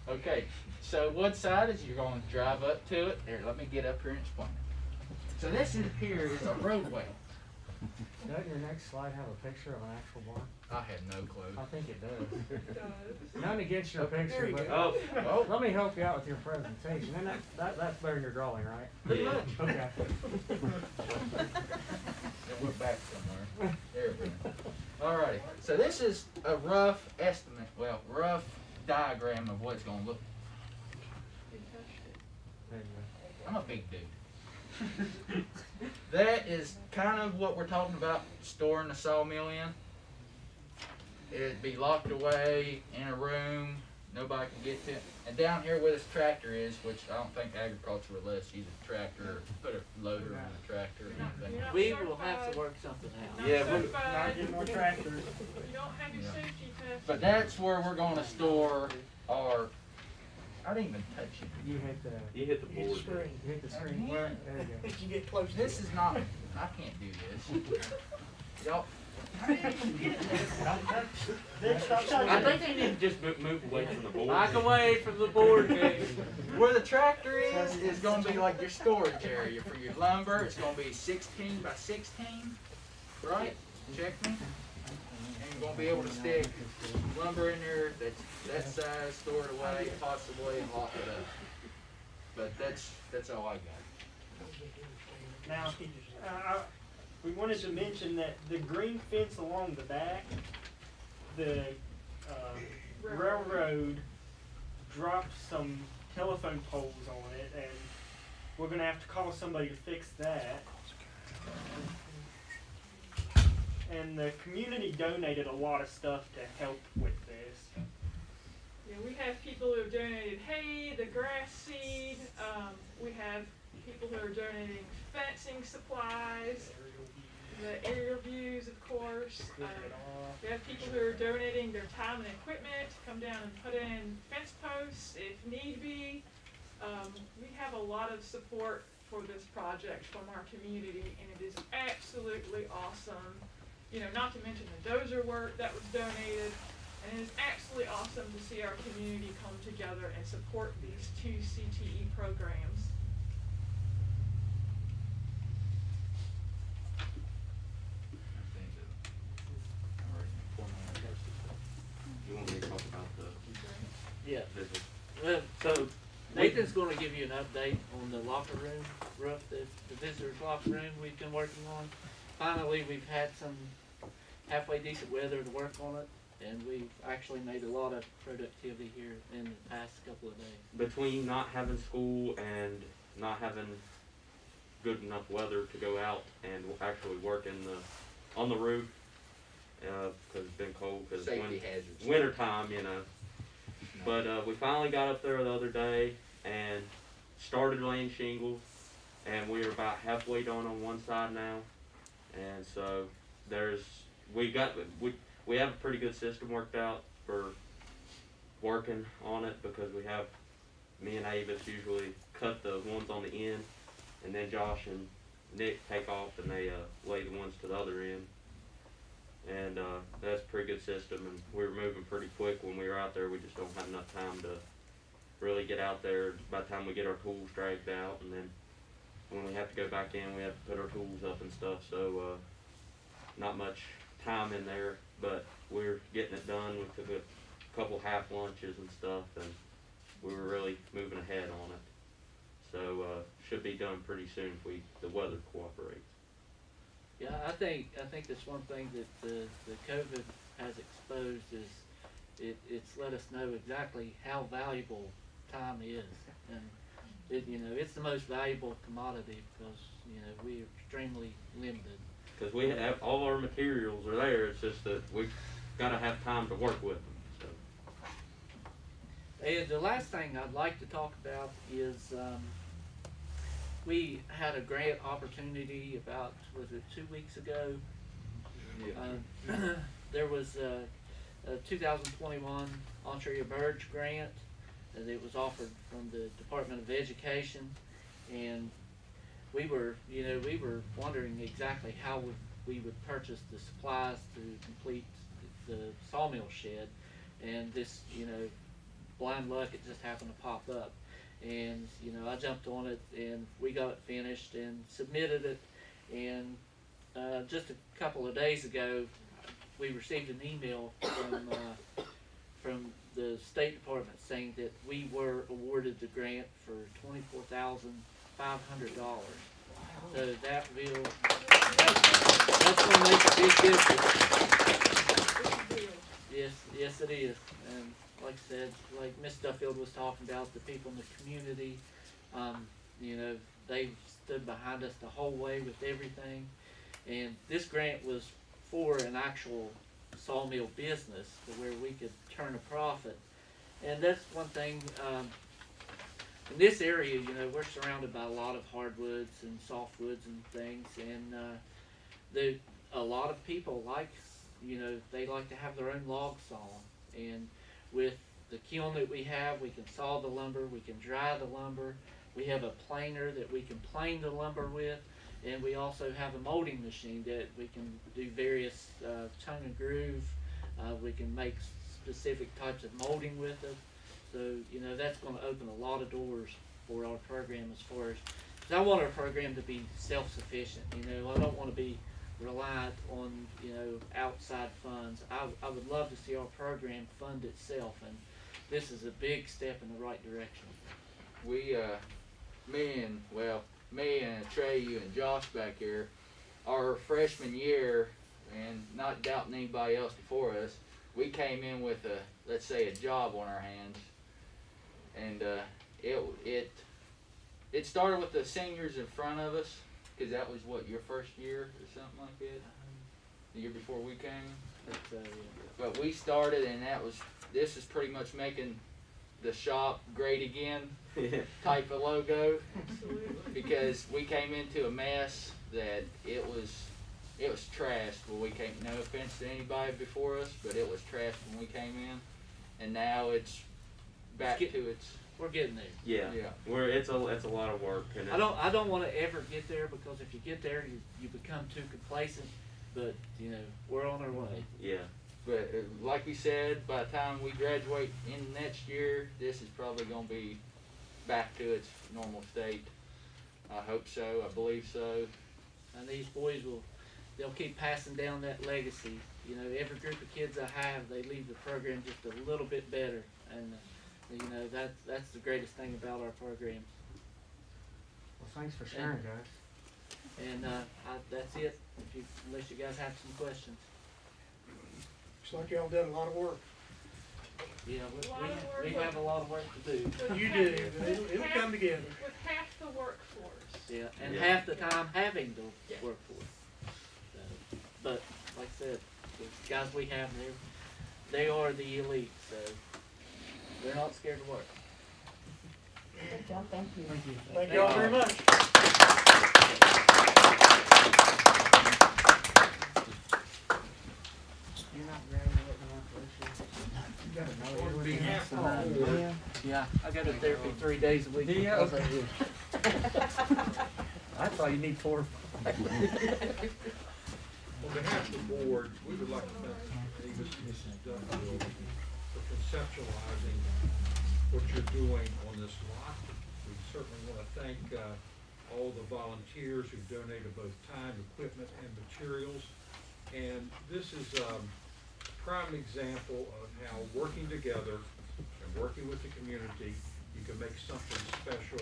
S3: Okay, so one side is you're going to drive up to it. There, let me get up here and explain it. So this here is a roadway.
S5: Doesn't your next slide have a picture of an actual barn?
S3: I have no clue.
S5: I think it does.
S11: It does.
S5: None against your picture, but
S4: Oh,
S3: Oh,
S5: let me help you out with your presentation. And that's better than your drawing, right?
S3: pretty much.
S5: Okay.
S3: It went back somewhere. There we go. Alrighty, so this is a rough estimate, rough diagram of what it's going to look like.
S5: There you go.
S3: I'm a big dude. That is kind of what we're talking about storing the sawmill in. It'd be locked away in a room, nobody can get to it. And down here where this tractor is, which I don't think agriculture would let us use a tractor, put a loader on a tractor or anything.
S11: You're not
S12: We will have to
S11: certified.
S12: work something out.
S11: Not
S3: Yeah, we-
S11: certified.
S8: Not getting more tractors.
S11: You don't have your
S3: Yeah.
S11: safety test.
S3: But that's where we're gonna store our, I didn't even touch it.
S8: You hit the
S4: You hit the
S2: Hit the
S4: board.
S2: screen.
S8: you hit the screen.
S3: Again?
S8: Where, there you go.
S2: If you get close to
S3: This
S2: it.
S3: is not, I can't do this. Y'all,
S13: Vic, stop
S4: I
S13: touching it.
S4: think you need to just move away from the board.
S12: Back away from the board, Vic.
S3: where the tractor is gonna be like your storage area for your lumber. It's gonna be 16 by 16, right? Check me. And you're gonna be able to stick lumber in there that's that size, store it away, possibly, and lock it up. But that's all I got.
S13: Now, we wanted to mention that the green fence along the back, the railroad dropped some telephone poles on it, and we're gonna have to call somebody to fix that. And the community donated a lot of stuff to help with this.
S11: Yeah, we have people who have donated hay, the grass seed. We have people who are donating fencing supplies, the aerial views, of course. We have people who are donating their time and equipment to come down and put in fence posts if need be. We have a lot of support for this project from our community, and it is absolutely awesome. You know, not to mention the dozer work that was donated. And it is absolutely awesome to see our community come together and support these two CTE programs.
S4: You want me to talk about the
S12: Yeah.
S4: visit?
S12: Well, so Nathan's gonna give you an update on the locker room roof, the visitor's locker room we've been working on. Finally, we've had some halfway decent weather to work on it, and we've actually made a lot of productivity here in the past couple of days.
S4: Between not having school and not having good enough weather to go out and actually work on the roof, because it's been cold, because
S3: Safety hazards.
S4: winter time, you know. But we finally got up there the other day and started laying shingles, and we are about halfway done on one side now. And so we have a pretty good system worked out for working on it, because me and Avis usually cut the ones on the end, and then Josh and Nick take off and they lay the ones to the other end. And that's a pretty good system, and we were moving pretty quick when we were out there. We just don't have enough time to really get out there by the time we get our tools dragged out, and then when we have to go back in, we have to put our tools up and stuff. So not much time in there, but we're getting it done. We took a couple half lunches and stuff, and we were really moving ahead on it. So should be done pretty soon if the weather cooperates.
S12: Yeah, I think that's one thing that the COVID has exposed is it's let us know exactly how valuable time is, and it's the most valuable commodity, because we are extremely limited.
S4: Because we have all our materials are there. It's just that we've got to have time to work with them. So.
S12: And the last thing I'd like to talk about is we had a grant opportunity about, was it 2 weeks ago? There was a 2021 Ontario Burge grant that was offered from the Department of Education, and we were wondering exactly how we would purchase the supplies to complete the sawmill shed, and this, blind luck, it just happened to pop up. And I jumped on it, and we got it finished and submitted it. And just a couple of days ago, we received an email from the State Department saying that we were awarded the grant for $24,500. So that's going to make a big difference. Yes, it is. And like I said, like Miss Duffield was talking about, the people in the community, they stood behind us the whole way with everything. And this grant was for an actual sawmill business, to where we could turn a profit. And that's one thing, in this area, you know, we're surrounded by a lot of hardwoods and softwoods and things, and a lot of people like, you know, they like to have their own log sawn. And with the kiln that we have, we can saw the lumber, we can dry the lumber, we have a planer that we can plane the lumber with, and we also have a molding machine that we can do various tongue and groove. We can make specific types of molding with it. So, you know, that's going to open a lot of doors for our program as far as, because I want our program to be self-sufficient. You know, I don't want to be reliant on, you know, outside funds. I would love to see our program fund itself, and this is a big step in the right direction.
S3: We, me and Trey, you and Josh back here, our freshman year, and not doubting anybody else before us, we came in with let's say a job on our hands, and it started with the seniors in front of us, because that was what, your first year or something like that? The year before we came?
S12: Yeah.
S3: But we started, and this is pretty much making the shop great again type of logo.
S11: Absolutely.
S3: Because we came into a mess that it was trashed when we came. No offense to anybody before us, but it was trashed when we came in, and now it's back to its.
S12: We're getting there.
S4: Yeah. It's a lot of work. And
S12: I don't want to ever get there, because if you get there, you become too complacent. But you know, we're on our way.
S4: Yeah.
S3: But like we said, by the time we graduate in next year, this is probably going to be back to its normal state. I hope so. I believe so.
S12: And these boys they'll keep passing down that legacy. You know, every group of kids I have, they leave the program just a little bit better. And you know, that's the greatest thing about our program.
S5: Well, thanks for sharing, guys.
S12: And that's it. Unless you guys have some questions.
S2: Looks like y'all done a lot of work.
S12: Yeah,
S11: A lot of work.
S12: we have a lot of work to do.
S11: With
S2: You
S11: half-
S2: do.
S11: with
S2: It'll
S11: half-
S2: come together.
S11: With half the workforce.
S12: Yeah, and
S4: Yeah.
S12: half the time having to
S11: Yeah.
S12: work for it. So, but like I said, the guys we have there, they are the elite, so they're not scared to work.
S7: Good job, thank you.
S5: Thank you.
S2: Thank y'all very much.
S5: You're not graduating after this year?
S1: On behalf of the board,
S12: Yeah, I go to therapy 3 days a week.
S5: Do you?
S12: because of you.
S5: I thought you need 4 or 5.
S1: on behalf of the board, we would like to thank Davis and Mrs. Duffield for conceptualizing what you're doing on this lot. We certainly want to thank all the volunteers who donated both time, equipment, and materials. And this is a prime example of how working together and working with the community, you can make something special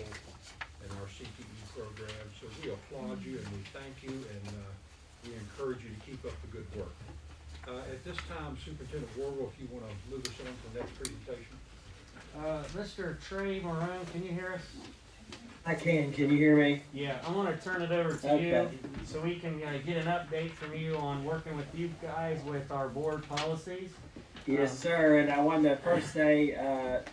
S1: in our CTE program. So we applaud you and we thank you, and we encourage you to keep up the good work. At this time, Superintendent Warble, if you want to move us on to the next presentation.
S5: Mr. Trey Marone, can you hear us?
S9: I can. Can you hear me?
S5: Yeah, I'm gonna turn it over to
S9: Okay.
S5: you, so we can get an update from you on working with you guys with our board policies.
S9: Yes, sir. And I wanted to first say,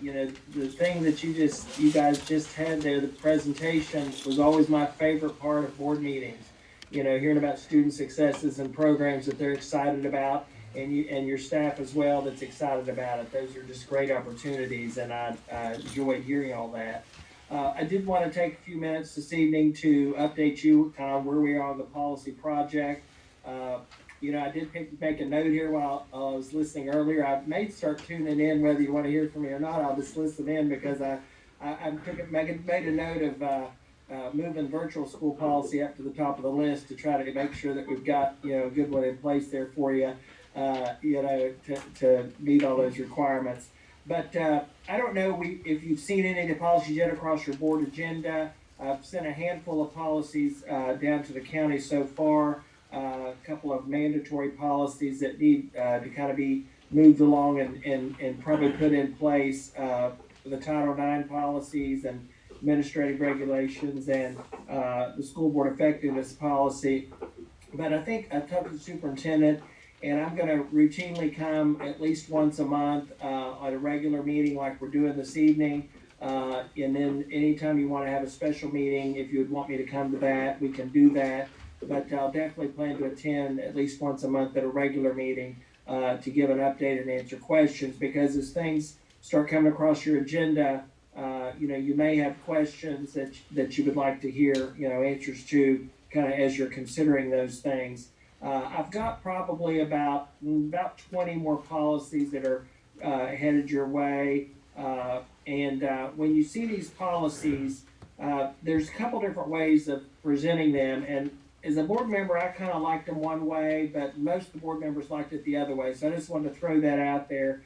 S9: you know, the thing that you guys just had there, the presentation was always my favorite part of board meetings. You know, hearing about student successes and programs that they're excited about, and your staff as well that's excited about it. Those are just great opportunities, and I enjoy hearing all that. I did want to take a few minutes this evening to update you kind of where we are on the policy project. You know, I did make a note here while I was listening earlier. I may start tuning in whether you want to hear from me or not. I'll just listen in because I made a note of moving virtual school policy up to the top of the list to try to make sure that we've got, you know, a good one in place there for you, you know, to meet all those requirements. But I don't know if you've seen any of the policies yet across your board agenda. I've sent a handful of policies down to the county so far. A couple of mandatory policies that need to kind of be moved along and probably put in place. The Title IX policies and administrative regulations and the school board effectiveness policy. But I think I talked to the superintendent, and I'm gonna routinely come at least once a month, on a regular meeting like we're doing this evening. And then anytime you wanna have a special meeting, if you would want me to come to that, we can do that. But I'll definitely plan to attend at least once a month at a regular meeting, to give an update and answer questions, because as things start coming across your agenda, you may have questions that you would like to hear, answers to, kind of as you're considering those things. I've got probably about 20 more policies that are headed your way. And when you see these policies, there's a couple different ways of presenting them. And as a board member, I kind of liked them one way, but most of the board members liked it the other way. So I just wanted to throw that out there.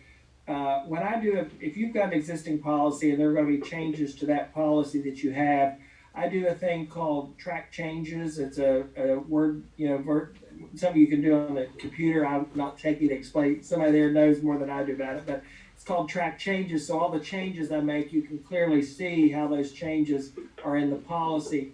S9: When I do, if you've got an existing policy and there are going to be changes to that policy that you have, I do a thing called track changes. It's a word, something you can do on the computer. I'm not taking to explain. Somebody there knows more than I do about it, but it's called track changes. So all the changes I make, you can clearly see how those changes are in the policy.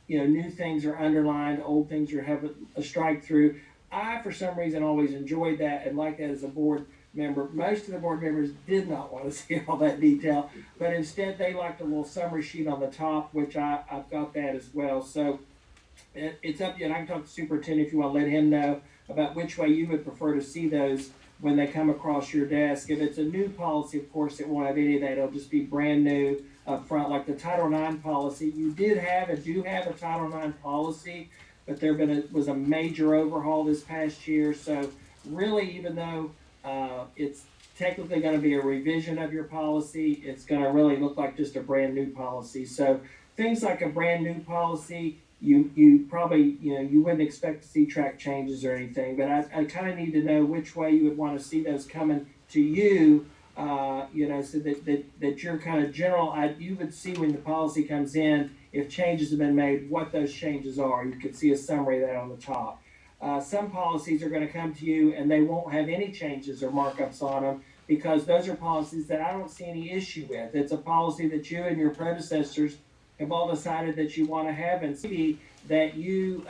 S9: New things are underlined, old things are have a strike through. I, for some reason, always enjoyed that and liked that as a board member. Most of the board members did not want to see all that detail, but instead they liked a little summary sheet on the top, which I've got that as well. So it's up to you, and I can talk to the superintendent if you want to let him know about which way you would prefer to see those when they come across your desk. If it's a new policy, of course, it won't have any of that. It'll just be brand new up front, like the Title IX policy. You do have a Title IX policy, but there was a major overhaul this past year. So really, even though it's technically going to be a revision of your policy, it's going to really look like just a brand new policy. So things like a brand new policy, you probably, you wouldn't expect to see track changes or anything, but I kind of need to know which way you would want to see those coming to you, so that you're kind of general, you would see when the policy comes in, if changes have been made, what those changes are. You could see a summary of that on the top. Some policies are going to come to you and they won't have any changes or markups on them, because those are policies that I don't see any issue with. It's a policy that you and your predecessors have all decided that you want to have, and see that you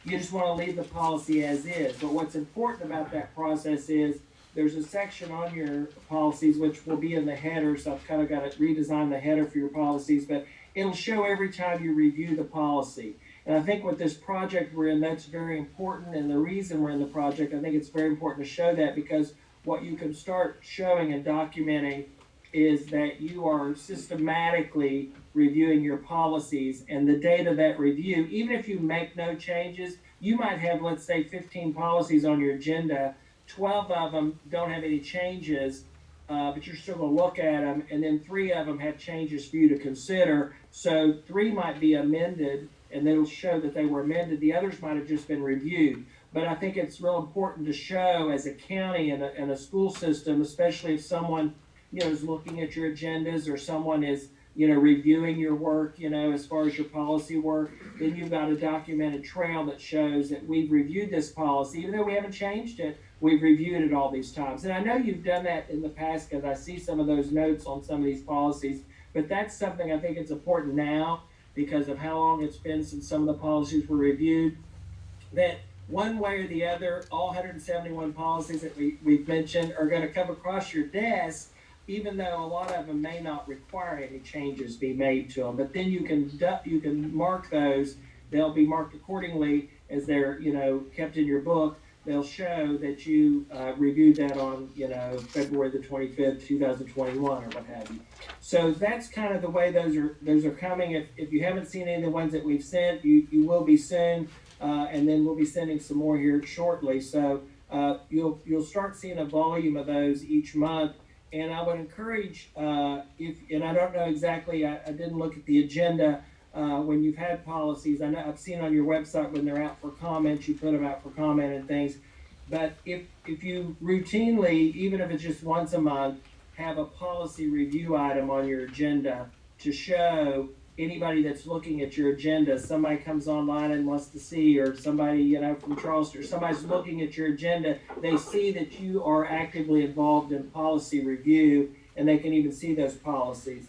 S9: just want to leave the policy as is. But what's important about that process is there's a section on your policies which will be in the header, so I've kind of got to redesign the header for your policies, but it'll show every time you review the policy. And I think with this project we're in, that's very important, and the reason we're in the project, I think it's very important to show that, because what you can start showing and documenting is that you are systematically reviewing your policies, and the date of that review, even if you make no changes, you might have, let's say, 15 policies on your agenda, 12 of them don't have any changes, but you're still going to look at them, and then 3 of them have changes for you to consider. So 3 might be amended, and it'll show that they were amended. The others might have just been reviewed. But I think it's real important to show as a county and a school system, especially if someone is looking at your agendas, or someone is reviewing your work, as far as your policy work, then you've got a documented trail that shows that we've reviewed this policy. Even though we haven't changed it, we've reviewed it all these times. And I know you've done that in the past, because I see some of those notes on some of these policies, but that's something I think it's important now, because of how long it's been since some of the policies were reviewed, that one way or the other, all 171 policies that we've mentioned are going to come across your desk, even though a lot of them may not require any changes be made to them. But then you can mark those. They'll be marked accordingly as they're kept in your book. They'll show that you reviewed that on February the 25th, 2021, or what have you. So that's kind of the way those are coming. If you haven't seen any of the ones that we've sent, you will be soon, and then we'll be sending some more here shortly. So you'll start seeing a volume of those each month. And I would encourage, and I don't know exactly, I didn't look at the agenda when you've had policies. I know I've seen on your website when they're out for comments, you put them out for comment and things. But if you routinely, even if it's just once a month, have a policy review item on your agenda to show anybody that's looking at your agenda, somebody comes online and wants to see, or somebody from Charleston, or somebody's looking at your agenda, they see that you are actively involved in policy review, and they can even see those policies.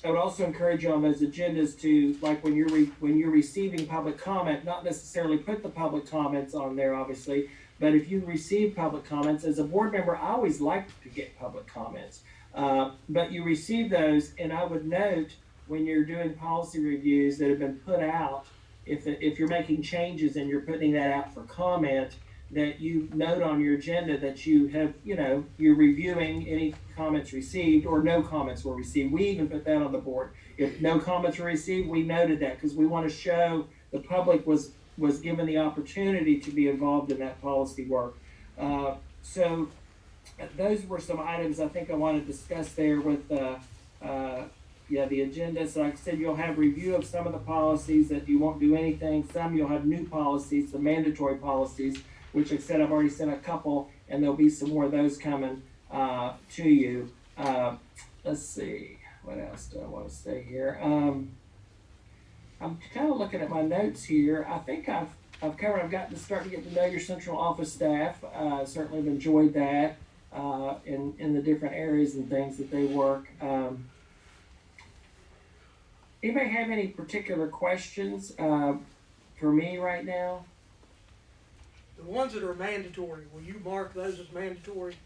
S9: I would also encourage you on those agendas to, like when you're receiving public comment, not necessarily put the public comments on there, obviously, But if you receive public comments, as a board member, I always like to get public comments. But you receive those, and I would note when you're doing policy reviews that have been put out, if you're making changes and you're putting that out for comment, that you note on your agenda that you have, you're reviewing any comments received or no comments were received. We even put that on the board. If no comments were received, we noted that because we want to show the public was given the opportunity to be involved in that policy work. So those were some items I think I want to discuss there with the agenda. So like I said, you'll have review of some of the policies that you won't do anything. Some you'll have new policies, the mandatory policies, which like I said, I've already sent a couple, and there'll be some more of those coming to you. Let's see, what else do I want to say here? I'm kind of looking at my notes here. I think I've covered. I've gotten to start to get to know your central office staff. Certainly have enjoyed that in the different areas and things that they work. Anybody have any particular questions for me right now?
S2: The ones that are mandatory, will you mark those as mandatory?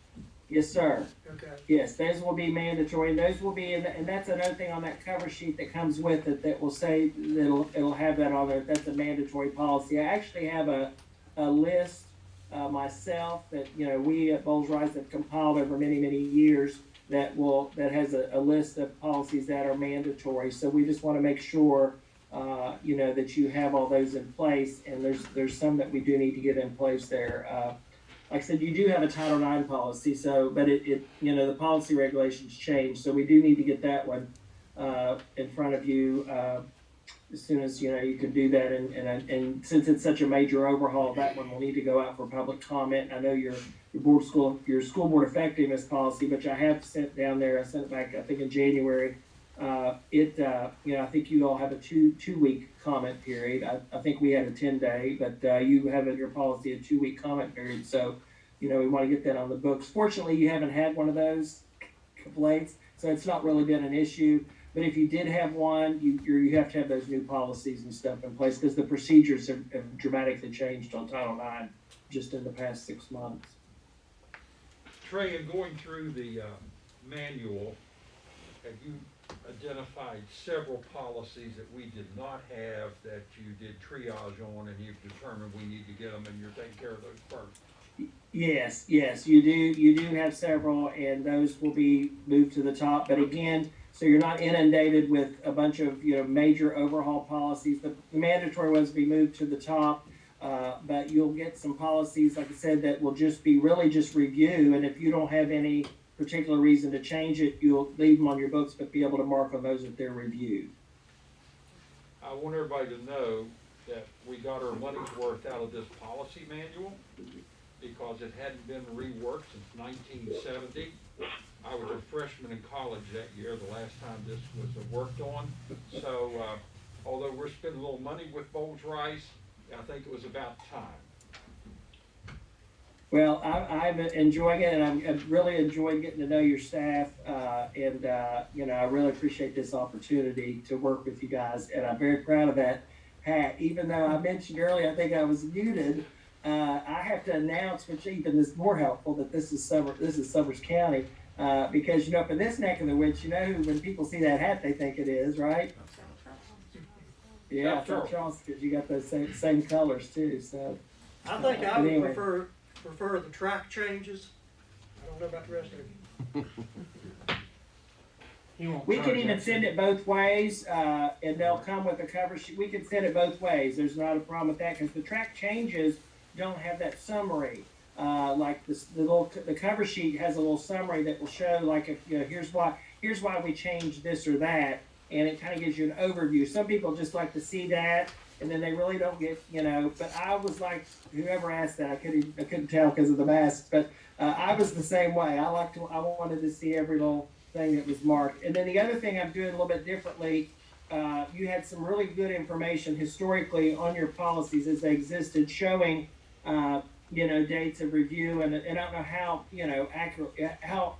S9: Yes, sir.
S2: Okay.
S9: Yes, those will be mandatory. And those will be, and that's another thing on that cover sheet that comes with it that will say that it'll have that on there. That's a mandatory policy. I actually have a list myself that we at Bowles Rise have compiled over many years that has a list of policies that are mandatory. So we just want to make sure that you have all those in place, and there's some that we do need to get in place there. Like I said, you do have a Title IX policy, but the policy regulations change, so we do need to get that one in front of you as soon as you can do that. And since it's such a major overhaul, that one will need to go out for public comment. I know your school board effectiveness policy, which I have sent down there. I sent it back, I think, in January. I think you all have a two-week comment period. I think we had a 10-day, but you have in your policy a 2-week comment period. So, we want to get that on the books. Fortunately, you haven't had one of those complaints, so it's not really been an issue. But if you did have one, you have to have those new policies and stuff in place because the procedures have dramatically changed on Title IX just in the past 6 months.
S1: Trey, in going through the manual, have you identified several policies that we did not have that you did triage on, and you've determined we need to get them, and you're taking care of those first?
S9: Yes, you do. You do have several, and those will be moved to the top. But again, so you're not inundated with a bunch of major overhaul policies. The mandatory ones will be moved to the top, but you'll get some policies, like I said, that will just be really just review. And if you don't have any particular reason to change it, you'll leave them on your books, but be able to mark on those if they're reviewed.
S1: I want everybody to know that we got our money's worth out of this policy manual because it hadn't been reworked since 1970. I was a freshman in college that year, the last time this was worked on. So although we're spending a little money with Bowles Rice, I think it was about time.
S9: Well, I'm enjoying it, and I've really enjoyed getting to know your staff, and I really appreciate this opportunity to work with you guys, and I'm very proud of that hat. Even though I mentioned earlier, I think I was muted, I have to announce, which even is more helpful, that this is Summers County, because up in this neck of the woods, when people see that hat, they think it is, right? Yeah, South Charleston, because you got those same colors too. So
S2: I think I would prefer the track changes. I don't know about the rest of you.
S9: We can even send it both ways, and they'll come with a cover sheet. We can send it both ways. There's not a problem with that because the track changes don't have that summary. Like the cover sheet has a little summary that will show, like, if here's why we changed this or that, and it kind of gives you an overview. Some people just like to see that, and then they really don't get, But I was like, whoever asked that, I couldn't tell because of the masks, but I was the same way. I wanted to see every little thing that was marked. And then the other thing I'm doing a little bit differently, you had some really good information historically on your policies as they existed, showing, dates of review, and I don't know how, accurate,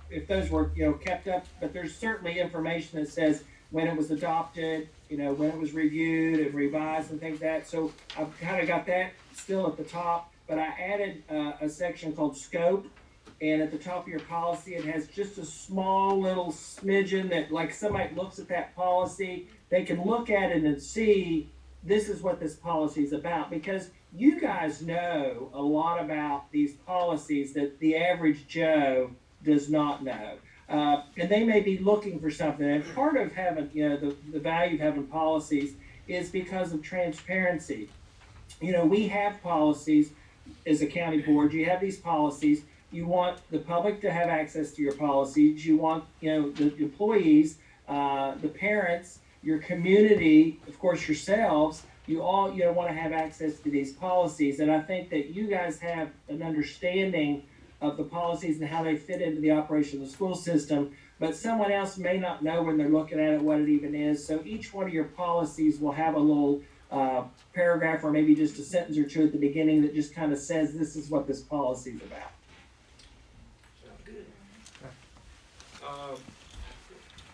S9: if those were, kept up, but there's certainly information that says when it was adopted, when it was reviewed and revised and things like that. So I've kind of got that still at the top. but I added a section called scope. And at the top of your policy, it has just a small little smidgen that, like, somebody looks at that policy, they can look at it and see this is what this policy is about. Because you guys know a lot about these policies that the average Joe does not know. And they may be looking for something. And part of having, the value of having policies is because of transparency. We have policies as a county board. You have these policies. You want the public to have access to your policies. You want, the employees, the parents, your community, of course, yourselves. You all, want to have access to these policies. And I think that you guys have an understanding of the policies and how they fit into the operation of the school system. But someone else may not know when they're looking at it what it even is. So each one of your policies will have a little paragraph or maybe just a sentence or two at the beginning that just kind of says this is what this policy is about.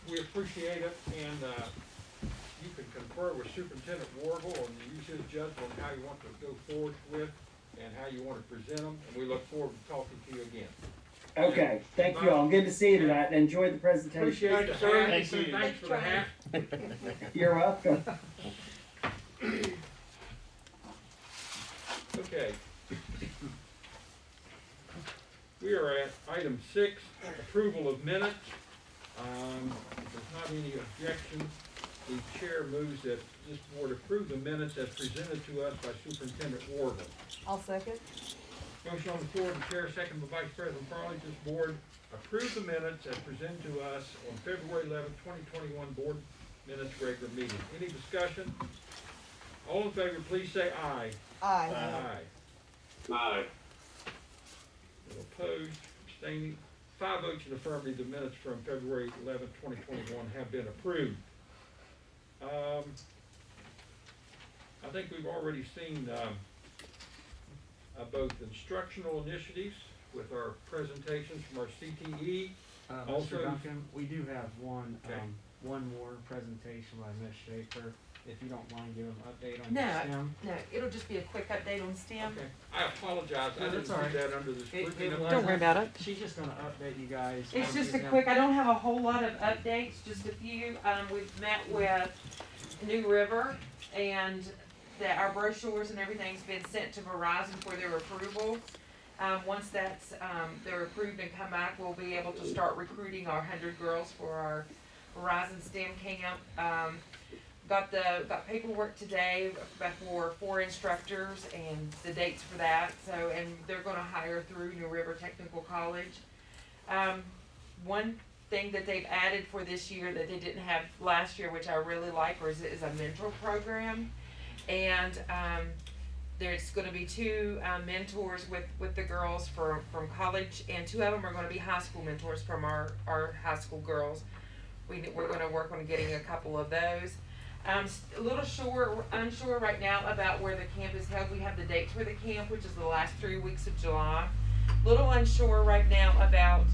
S1: We appreciate it, and you can confer with Superintendent Warble and use his judgment on how you want to go forward with and how you want to present them, and we look forward to talking to you again.
S9: Okay, thank you all. Good to see you tonight and enjoy the presentation.
S1: Appreciate the hat.
S13: Thank you.
S1: Thanks for the hat.
S9: You're welcome.
S1: Okay. We are at item 6, approval of minutes. If there's not any objection, the chair moves that this board approve the minutes as presented to us by Superintendent Warble.
S7: I'll second.
S1: Motion on the floor, the chair, second by Vice President Farley. This board approve the minutes as presented to us on February 11th, 2021 board minutes regular meeting. Any discussion? All in favor, please say aye.
S7: Aye.
S1: Aye.
S10: Aye.
S1: No opposed, abstaining. 5 votes in affirmative, the minutes from February 11th, 2021 have been approved. I think we've already seen both instructional initiatives with our presentations from our CTE. Also,
S5: Mr. Duncan, we do have one,
S1: Okay.
S5: one more presentation by Ms. Schaefer, if you don't mind giving an update on
S7: No,
S5: the STEM.
S7: No, it'll just be a quick update on STEM.
S1: Okay, I apologize,
S5: No,
S1: I didn't
S5: that's all
S1: see
S5: right.
S1: that under the
S5: It
S1: scrutiny.
S5: was-
S7: Don't worry about it.
S5: She's just gonna update you guys.
S7: It's
S5: on
S7: just
S5: the
S7: a
S5: STEM.
S7: quick, I don't have a whole lot of updates, just a few. We've met with New River and that our brochures and everything's been sent to Verizon for their approval. Once that's, they're approved and come back, we'll be able to start recruiting our 100 girls for our Verizon STEM camp. Got paperwork today for 4 instructors and the dates for that. So, and they're gonna hire through New River Technical College. One thing that they've added for this year that they didn't have last year, which I really like, is a mentor program. And there's going to be 2 mentors with the girls from college, and 2 of them are going to be high school mentors from our high school girls. We're going to work on getting a couple of those. A little unsure right now about where the camp is held. We have the dates for the camp, which is the last 3 weeks of July. Little unsure right now about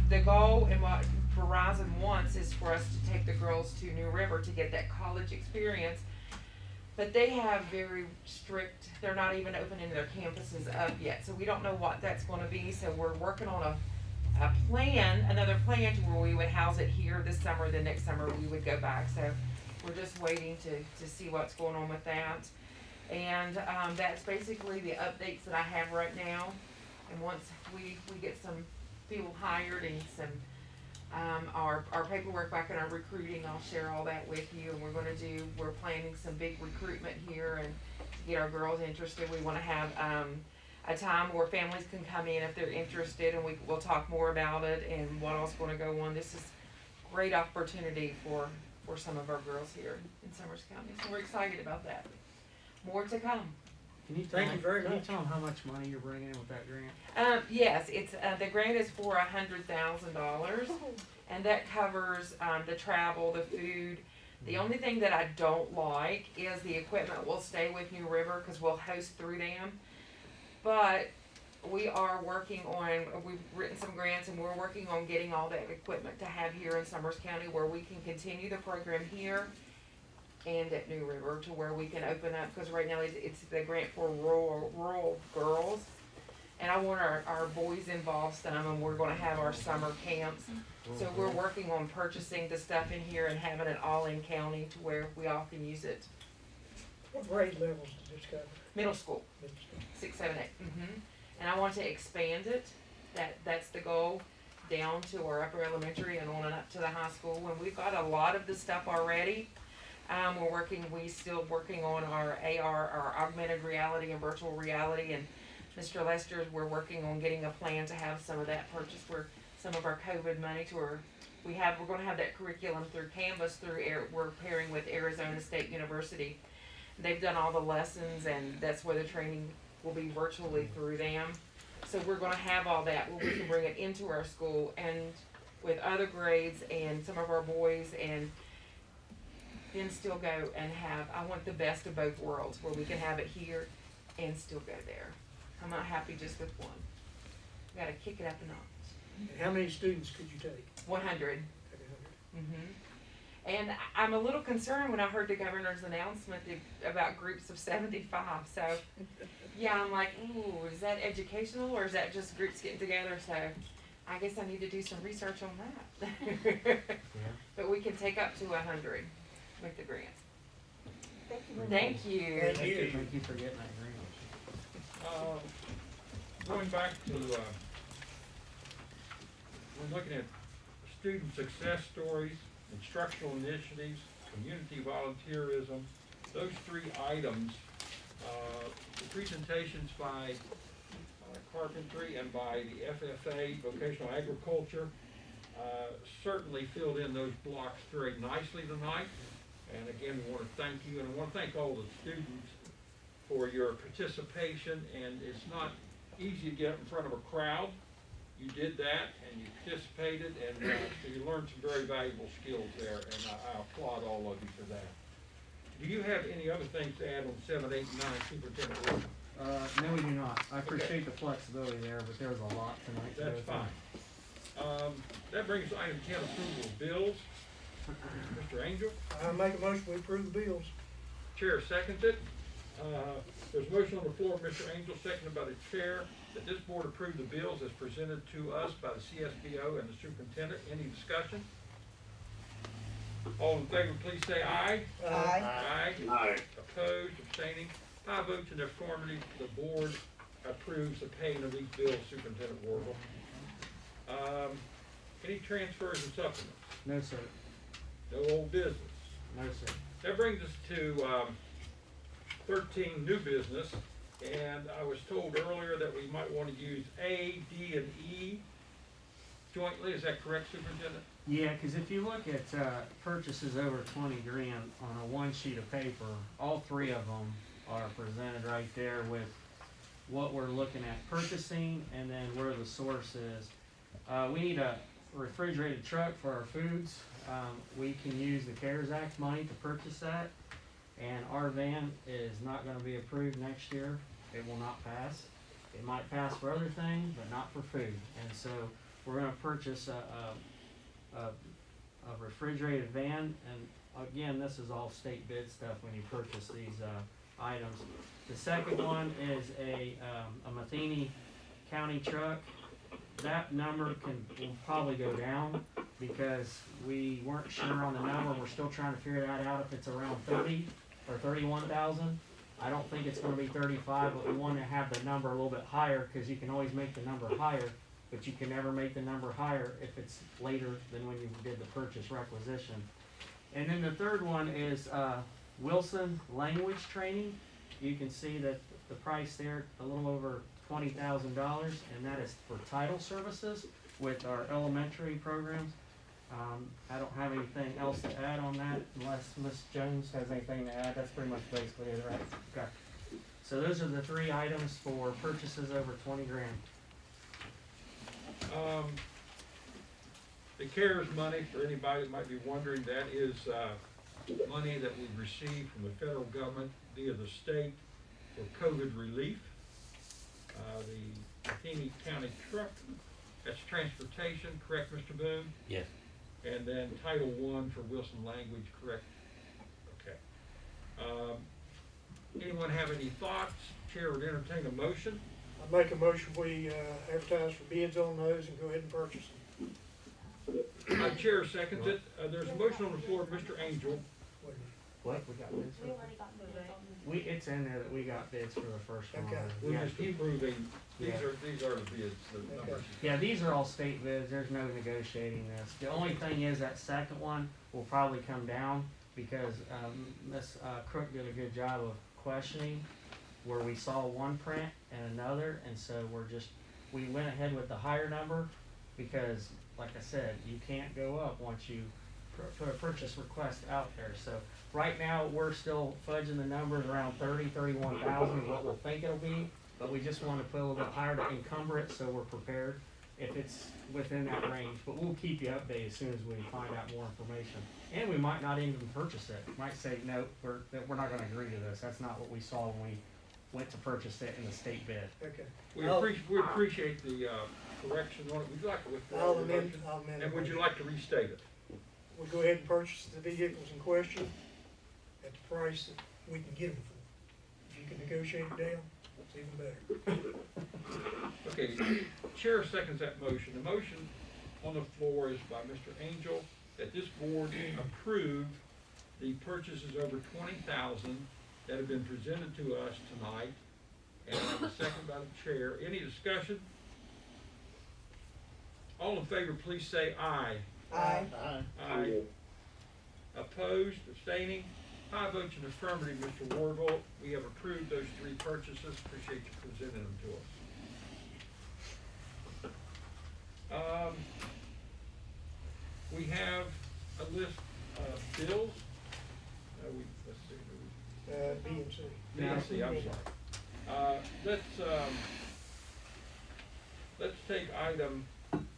S7: the goal, and what Verizon wants is for us to take the girls to New River to get that college experience. But they have very strict, they're not even opening their campuses up yet, so we don't know what that's gonna be. So we're working on another plan to where we would house it here this summer, then next summer we would go back. So we're just waiting to see what's going on with that. And that's basically the updates that I have right now. And once we get some people hired and some our paperwork back in our recruiting, I'll share all that with you. And we're planning some big recruitment here and to get our girls interested. We wanna have a time where families can come in if they're interested, and we'll talk more about it and what else gonna go on. This is a great opportunity for some of our girls here in Summers County. So we're excited about that. More to come.
S5: Can you
S2: Thank you very
S5: Can you
S2: much.
S5: tell them how much money you're bringing in with that grant?
S11: Yes, it's the grant is for $100,000, and that covers the travel, the food. The only thing that I don't like is the equipment will stay with New River because we'll host through them. But we are working on, we've written some grants and we're working on getting all that equipment to have here in Summers County where we can continue the program here
S7: and at New River to where we can open up, because right now it's the grant for rural girls. And I want our boys involved some, and we're gonna have our summer camps. So we're working on purchasing the stuff in here and having it all in county to where we all can use it.
S2: What grade levels does this cover?
S7: Middle school, 6, 7, 8. And I want to expand it. That's the goal, down to our upper elementary and on and up to the high school. And we've got a lot of the stuff already. We still working on our AR, our augmented reality and virtual reality. And Mr. Lester's, we're working on getting a plan to have some of that purchased for some of our COVID money to where we're going to have that curriculum through Canvas we're pairing with Arizona State University. They've done all the lessons, and that's where the training will be virtually through them. So we're going to have all that where we can bring it into our school and with other grades and some of our boys, and then still go and I want the best of both worlds where we can have it here and still go there. I'm not happy just with one. We got to kick it up a notch.
S2: And how many students could you take?
S7: 100. And I'm a little concerned when I heard the governor's announcement about groups of 75. So, yeah, I'm like, ooh, is that educational or is that just groups getting together? So, I guess I need to do some research on that. But we can take up to 100 with the grant. Thank you.
S5: Thank you for getting that grant.
S1: Going back to, we're looking at student success stories, instructional initiatives, community volunteerism, those 3 items, the presentations by Carpentry and by the FFA, Vocational Agriculture, certainly filled in those blocks very nicely tonight. And again, we want to thank you, and I want to thank all the students for your participation. And it's not easy to get up in front of a crowd. You did that, and you participated, and so you learned some very valuable skills there, and I applaud all of you for that. Do you have any other things to add on 7, 8, and 9, Superintendent Wilson?
S5: No, we do not. I appreciate the flexibility there, but there was a lot tonight.
S1: That's fine. That brings us to item 10, approval of bills. Mr. Angel?
S2: I make a motion, we approve the bills.
S1: Chair seconds it. There's a motion on the floor, Mr. Angel, seconded by the chair, that this board approve the bills as presented to us by the CS-BOE and the superintendent. Any discussion? All in favor, please say aye.
S3: Aye.
S1: Aye. Opposed, abstaining. 5 votes in the affirmative, the board approves the paying of these bills, Superintendent Warble. Any transfers and supplements?
S5: No, sir.
S1: No old business?
S5: No, sir.
S1: That brings us to 13, new business, and I was told earlier that we might want to use A, D, and E jointly. Is that correct, Superintendent?
S5: Yeah, because if you look at purchases over 20 grand on a 1 sheet of paper, all 3 of them are presented right there with what we're looking at purchasing and then where the source is. We need a refrigerated truck for our foods. We can use the CARES Act money to purchase that, and our van is not going to be approved next year. It will not pass. It might pass for other things, but not for food. And so we're going to purchase a refrigerated van, and again, this is all state bid stuff when you purchase these items. The second one is a Matheny County truck. That number will probably go down because we weren't sure on the number. We're still trying to figure that out if it's around 30 or 31,000. I don't think it's going to be 35, but we want to have the number a little bit higher because you can always make the number higher, but you can never make the number higher if it's later than when you did the purchase requisition. And then the third one is Wilson language training. You can see that the price there, a little over $20,000, and that is for title services with our elementary programs. I don't have anything else to add on that unless Ms. Jones has anything to add. That's pretty much basically it, right? Okay. So those are the 3 items for purchases over 20 grand.
S1: The CARES money, for anybody that might be wondering, that is money that we've received from the federal government via the state for COVID relief. The Matheny County truck, that's transportation, correct, Mr. Boone?
S4: Yes.
S1: And then Title I for Wilson language, correct? Okay. Anyone have any thoughts? Chair would entertain a motion.
S2: I make a motion, we, advertise for bids on those and go ahead and purchase them.
S1: Chair seconds it. There's a motion on the floor, Mr. Angel.
S5: What, we got bids for?
S6: We already got bids on
S5: It's in there that we got bids for the first one.
S2: Okay.
S1: We're
S5: Yeah.
S1: just approving, these
S5: Yeah.
S1: are the bids, the numbers.
S5: Yeah, these are all state bids, there's no negotiating this. The only thing is that second one will probably come down because, Ms. Crook did a good job of questioning where we saw one print and another, and so we went ahead with the higher number because, like I said, you can't go up once you put a purchase request out there. So right now, we're still fudging the numbers around 31,000 is what we'll think it'll be, but we just wanna put a little bit higher to encumber it so we're prepared if it's within that range. But we'll keep you updated as soon as we find out more information. And we might not even purchase it. Might say, no, we're not gonna agree to this. That's not what we saw when we went to purchase it in the state bid.
S2: Okay.
S1: We appreciate the correction on it. Would you like to withdraw
S2: I'll
S1: the
S2: amend,
S1: motion?
S2: I'll amend.
S1: And
S2: the
S1: would you
S2: motion.
S1: like to restate it?
S2: We'll go ahead and purchase the vehicles in question at the price that we can get them for. If you can negotiate it down, it's even better.
S1: Okay, Chair seconds that motion. The motion on the floor is by Mr. Angel that this board approve the purchases over 20,000 that have been presented to us tonight. And a second by the chair. Any discussion? All in favor, please say aye.
S2: Aye.
S1: Aye. Opposed, abstaining? 5 votes in affirmative, Mr. Warville. We have approved those 3 purchases. Appreciate you presenting them to us. We have a list of bills. Let's see.
S2: B and C.
S1: B and C, I'm sorry. Let's take item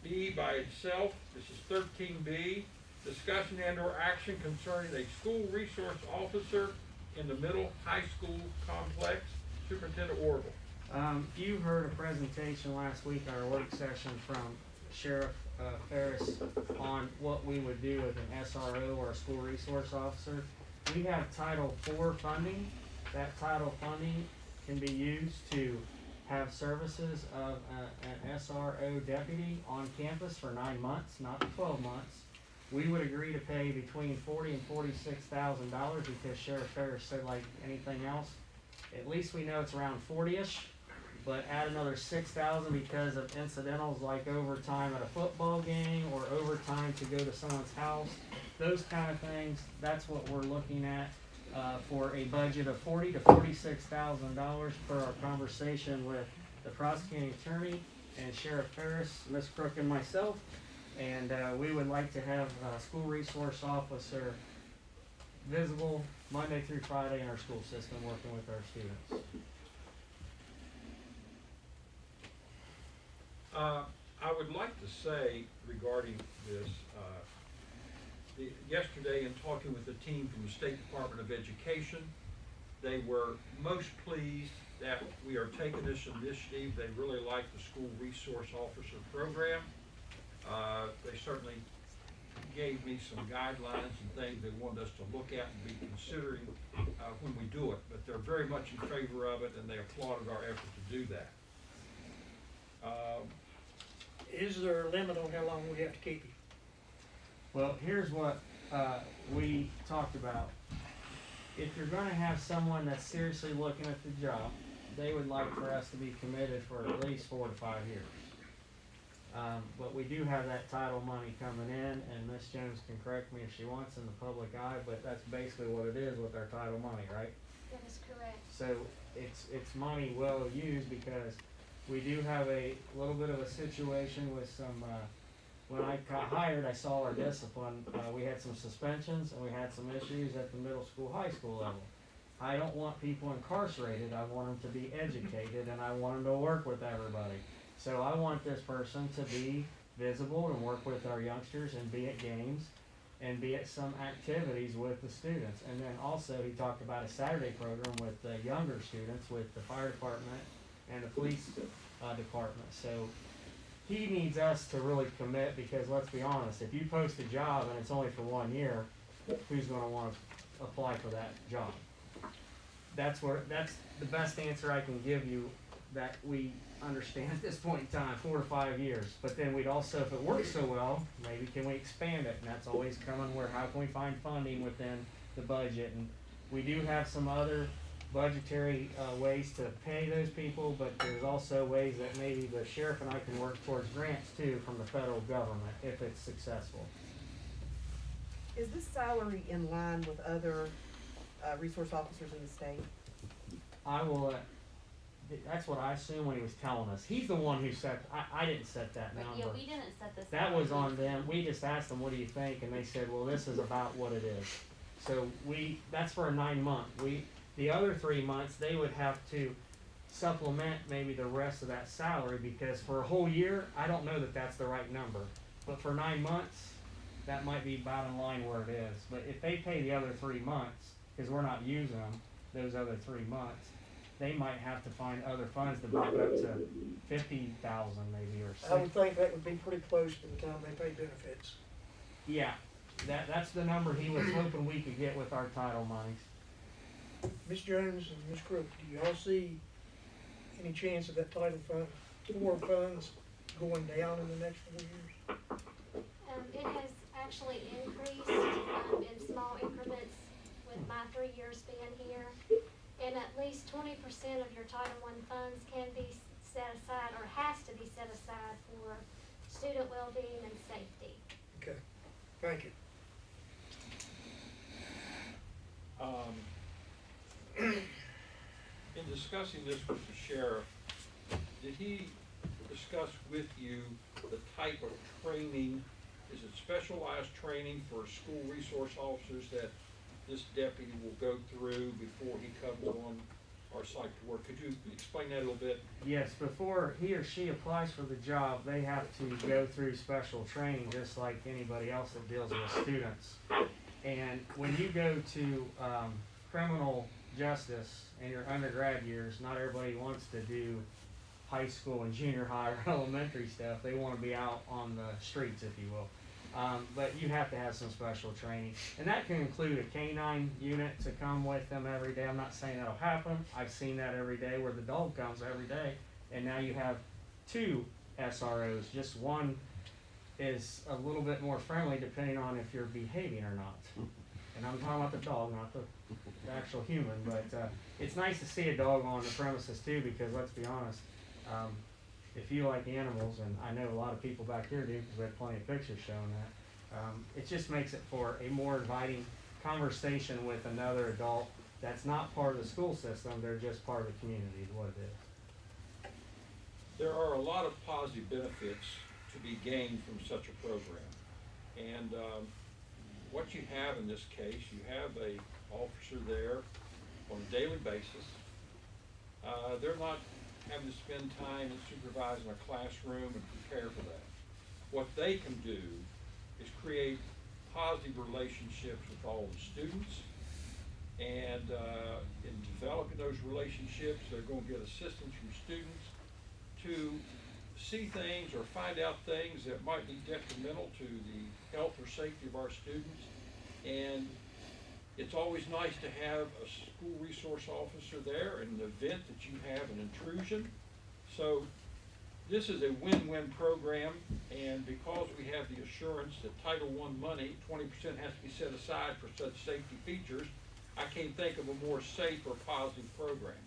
S1: B by itself. This is 13B. Discussion and/or action concerning a school resource officer in the middle high school complex. Superintendent Orville.
S5: You heard a presentation last week, our work session from Sheriff Ferris on what we would do with an SRO or a school resource officer. We have Title IV funding. That title funding can be used to have services of an SRO deputy on campus for 9 months, not 12 months. We would agree to pay between $40,000 and $46,000 because Sheriff Ferris said, like anything else, at least we know it's around 40-ish, but add another $6,000 because of incidentals like overtime at a football game or overtime to go to someone's house, those kind of things. That's what we're looking at for a budget of $40,000 to $46,000 per our conversation with the prosecuting attorney and Sheriff Ferris, Ms. Crook, and myself. And we would like to have a school resource officer visible Monday through Friday in our school system, working with our students.
S1: I would like to say regarding this, yesterday in talking with the team from the State Department of Education, they were most pleased that we are taking this initiative. They really like the school resource officer program. They certainly gave me some guidelines and things they wanted us to look at and be considering when we do it, but they're very much in favor of it and they applauded our effort to do that.
S2: Is there a limit on how long we have to keep you?
S5: Well, here's what we talked about. If you're going to have someone that's seriously looking at the job, they would like for us to be committed for at least 4 to 5 years. But we do have that title money coming in, and Ms. Jones can correct me if she wants in the public eye, but that's basically what it is with our title money, right?
S6: That is correct.
S5: So it's money well used because we do have a little bit of a situation with some, when I got hired, I saw our discipline. We had some suspensions and we had some issues at the middle school, high school level. I don't want people incarcerated. I want them to be educated and I want them to work with everybody. So I want this person to be visible and work with our youngsters and be at games and be at some activities with the students. And then also he talked about a Saturday program with the younger students with the fire department and the police department. So he needs us to really commit because let's be honest, if you post a job and it's only for 1 year, who's going to want to apply for that job? that's the best answer I can give you that we understand at this point in time, 4 to 5 years. But then we'd also, if it works so well, maybe can we expand it? And that's always coming where how can we find funding within the budget? And we do have some other budgetary ways to pay those people, but there's also ways that maybe the sheriff and I can work towards grants too from the federal government if it's successful.
S14: Is this salary in line with other resource officers in the state?
S5: I will, that's what I assumed when he was telling us. He's the one who set, I didn't set that
S15: But
S5: number.
S15: yeah, we didn't set this.
S5: That
S15: up.
S5: was on them. We just asked them, what do you think? And they said, well, this is about what it is. So that's for a 9-month. The other 3 months, they would have to supplement maybe the rest of that salary, because for a whole year, I don't know that that's the right number. But for 9 months, that might be about in line where it is. But if they pay the other 3 months, because we're not using them, those other 3 months, they might have to find other funds to back up to 50,000 maybe, or
S2: I would think that would be pretty close to the time they pay benefits.
S5: Yeah, that's the number he was hoping we could get with our title monies.
S2: Ms. Jones and Ms. Crook, do y'all see any chance of that Title Fund, funds going down in the next 4 years?
S15: It has actually increased in small increments with my 3-year span here. And at least 20% of your Title I funds can be set aside, or has to be set aside, for student well-being and safety.
S2: Okay, thank you.
S1: In discussing this with the sheriff, did he discuss with you the type of training? Is it specialized training for school resource officers that this deputy will go through before he comes on our site to work? Could you explain that a little bit?
S5: Yes, before he or she applies for the job, they have to go through special training just like anybody else that deals with students. And when you go to criminal justice in your undergrad years, not everybody wants to do high school and junior high or elementary stuff. They want to be out on the streets, if you will. But you have to have some special training. And that can include a canine unit to come with them every day. I'm not saying that'll happen. I've seen that every day where the dog comes every day. And now you have 2 SROs. Just one is a little bit more friendly depending on if you're behaving or not. And I'm talking about the dog, not the actual human. But it's nice to see a dog on the premises too, because let's be honest, if you like animals, and I know a lot of people back here do because we have plenty of pictures showing that, it just makes it for a more inviting conversation with another adult that's not part of the school system. They're just part of the community, is what it is.
S1: There are a lot of positive benefits to be gained from such a program. And what you have in this case, you have a officer there on a daily basis. They're not having to spend time in supervising a classroom and prepare for that. What they can do is create positive relationships with all the students, and in developing those relationships, they're going to get assistance from students to see things or find out things that might be detrimental to the health or safety of our students. And it's always nice to have a school resource officer there in an event that you have an intrusion. So this is a win-win program, and because we have the assurance that Title I money, 20% has to be set aside for such safety features, I can't think of a more safe or positive program.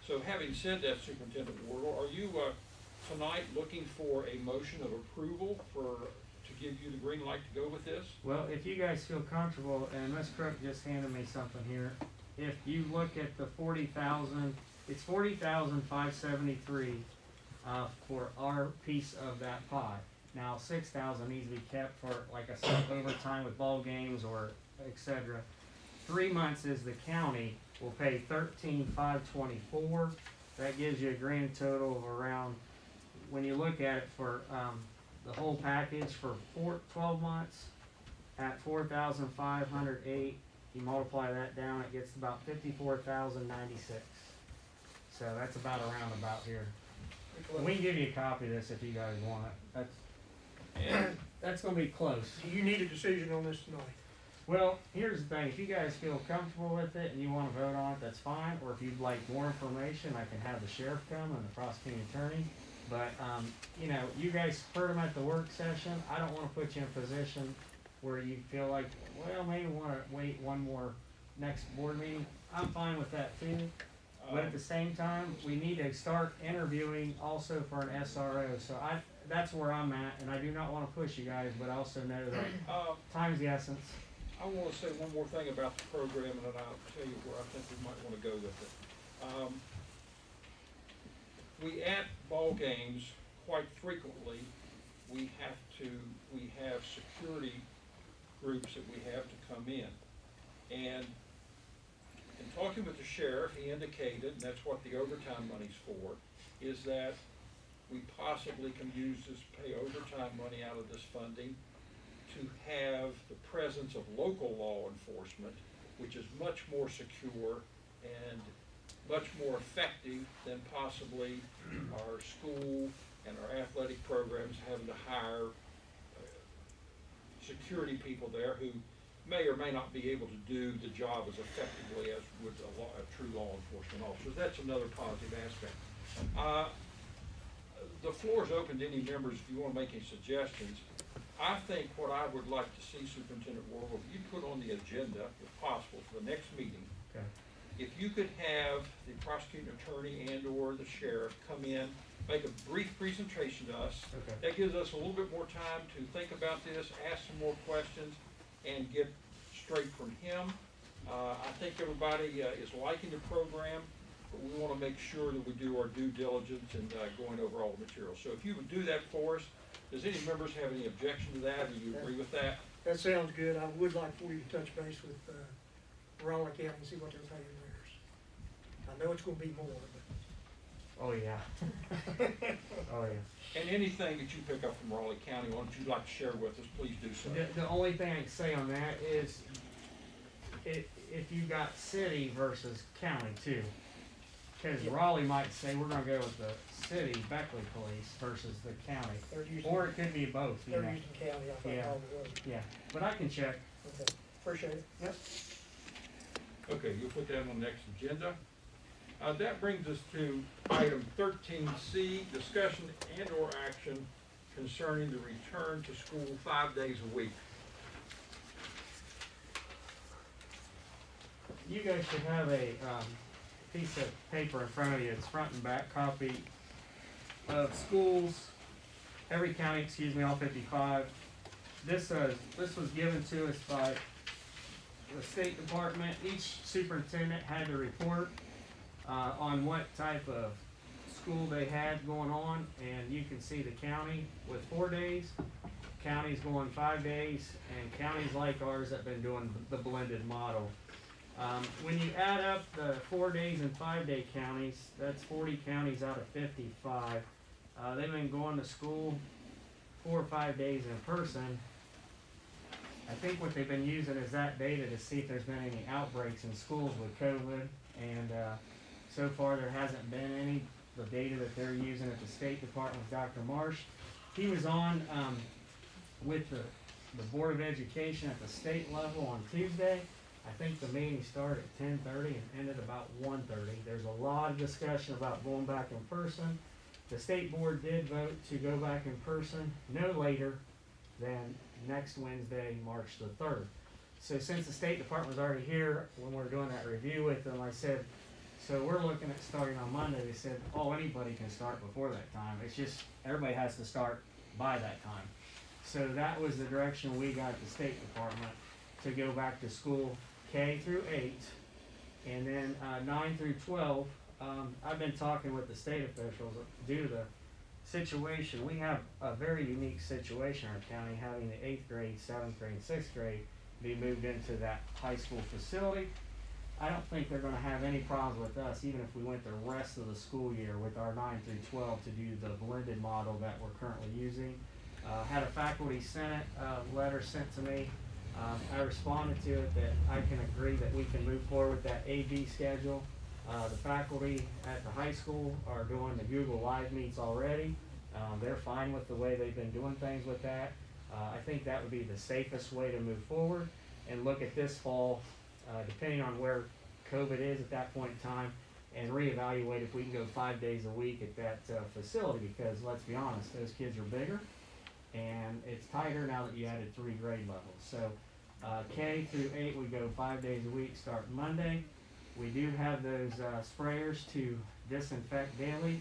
S1: So having said that, Superintendent Wardle, are you tonight looking for a motion of approval to give you the green light to go with this?
S5: Well, if you guys feel comfortable, and Ms. Crook just handed me something here. If you look at the 40,000, it's 40,573 for our piece of that pie. Now, 6,000 needs to be kept for, like I said, overtime with ball games or etc. 3 months is the county will pay 13,524. That gives you a grand total of around, when you look at it for the whole package for 12 months at 4,508. You multiply that down, it gets about 54,096. So that's about around about here. We can give you a copy of this if you guys want it. That's going to be close.
S2: Do you need a decision on this tonight?
S5: Well, here's the thing, if you guys feel comfortable with it and you wanna vote on it, that's fine, or if you'd like more information, I can have the sheriff come and the prosecuting attorney. But, you know, you guys heard them at the work session, I don't wanna put you in a position where you feel like, well, maybe wanna wait one more next board meeting. I'm fine with that too, but at the same time, we need to start interviewing also for an SRO, so that's where I'm at, and I do not wanna push you guys, but I also know that time's the essence.
S1: I want to say one more thing about the program, and then I'll tell you where I think we might want to go with it. We at ball games quite frequently, we have security groups that we have to come in. And in talking with the sheriff, he indicated, and that's what the overtime money's for, is that we possibly can use this, pay overtime money out of this funding to have the presence of local law enforcement, which is much more secure and much more effective than possibly our school and our athletic programs having to hire security people there who may or may not be able to do the job as effectively as would a true law enforcement officer. That's another positive aspect. The floor is open to any members if you want to make any suggestions. I think what I would like to see, Superintendent Warble, if you put on the agenda, if possible, for the next meeting,
S5: Okay.
S1: if you could have the prosecuting attorney and or the sheriff come in, make a brief presentation to us.
S5: Okay.
S1: That gives us a little bit more time to think about this, ask some more questions, and get straight from him. I think everybody is liking the program, but we want to make sure that we do our due diligence in going over all the material. So if you would do that for us, does any members have any objection to that? Do you agree with that?
S2: That sounds good. I would like for you to touch base with, Raleigh County and see what they're paying theirs. I know it's gonna be more, but.
S5: Oh, yeah. Oh, yeah.
S1: And anything that you pick up from Raleigh County, or that you'd like to share with us, please do so.
S5: The only thing I can say on that is, if you got city versus county too. Cause Raleigh might say, we're gonna go with the city Beckley Police versus the county,
S2: They're using,
S5: or it could be both, you
S2: they're
S5: know.
S2: using county, I think,
S5: Yeah.
S2: all the way.
S5: Yeah, but I can check.
S2: Okay, appreciate it. Yep.
S1: Okay, you'll put that on the next agenda. That brings us to item 13C, discussion and or action concerning the return to school 5 days a week.
S5: You guys should have a, piece of paper in front of you, it's front and back copy of schools, every county, excuse me, all 55. This was given to us by the State Department. Each superintendent had to report on what type of school they had going on, and you can see the county with 4 days, counties going 5 days, and counties like ours that have been doing the blended model. When you add up the 4 days and 5 day counties, that's 40 counties out of 55. They've been going to school 4 or 5 days in person. I think what they've been using is that data to see if there's been any outbreaks in schools with COVID, and so far there hasn't been any. The data that they're using at the State Department with Dr. Marsh, he was on with the Board of Education at the state level on Tuesday. I think the meeting started at 10:30 and ended about 1:30. There's a lot of discussion about going back in person. The state board did vote to go back in person no later than next Wednesday, March the 3rd. So since the State Department was already here, when we were doing that review with them, I said, so we're looking at starting on Monday. They said, oh, anybody can start before that time. It's just, everybody has to start by that time. So that was the direction we got at the State Department, to go back to school K through 8, and then 9 through 12. I've been talking with the state officials due to the situation. We have a very unique situation in our county, having the 8th grade, 7th grade, 6th grade be moved into that high school facility. I don't think they're going to have any problems with us, even if we went the rest of the school year with our 9 through 12 to do the blended model that we're currently using. Had a faculty senate letter sent to me. I responded to it that I can agree that we can move forward with that AB schedule. The faculty at the high school are doing the Google Live meets already. They're fine with the way they've been doing things with that. I think that would be the safest way to move forward. and look at this fall, depending on where COVID is at that point in time, and reevaluate if we can go 5 days a week at that facility, because let's be honest, those kids are bigger, and it's tighter now that you added 3 grade levels. So K through 8, we go 5 days a week, start Monday. We do have those sprayers to disinfect daily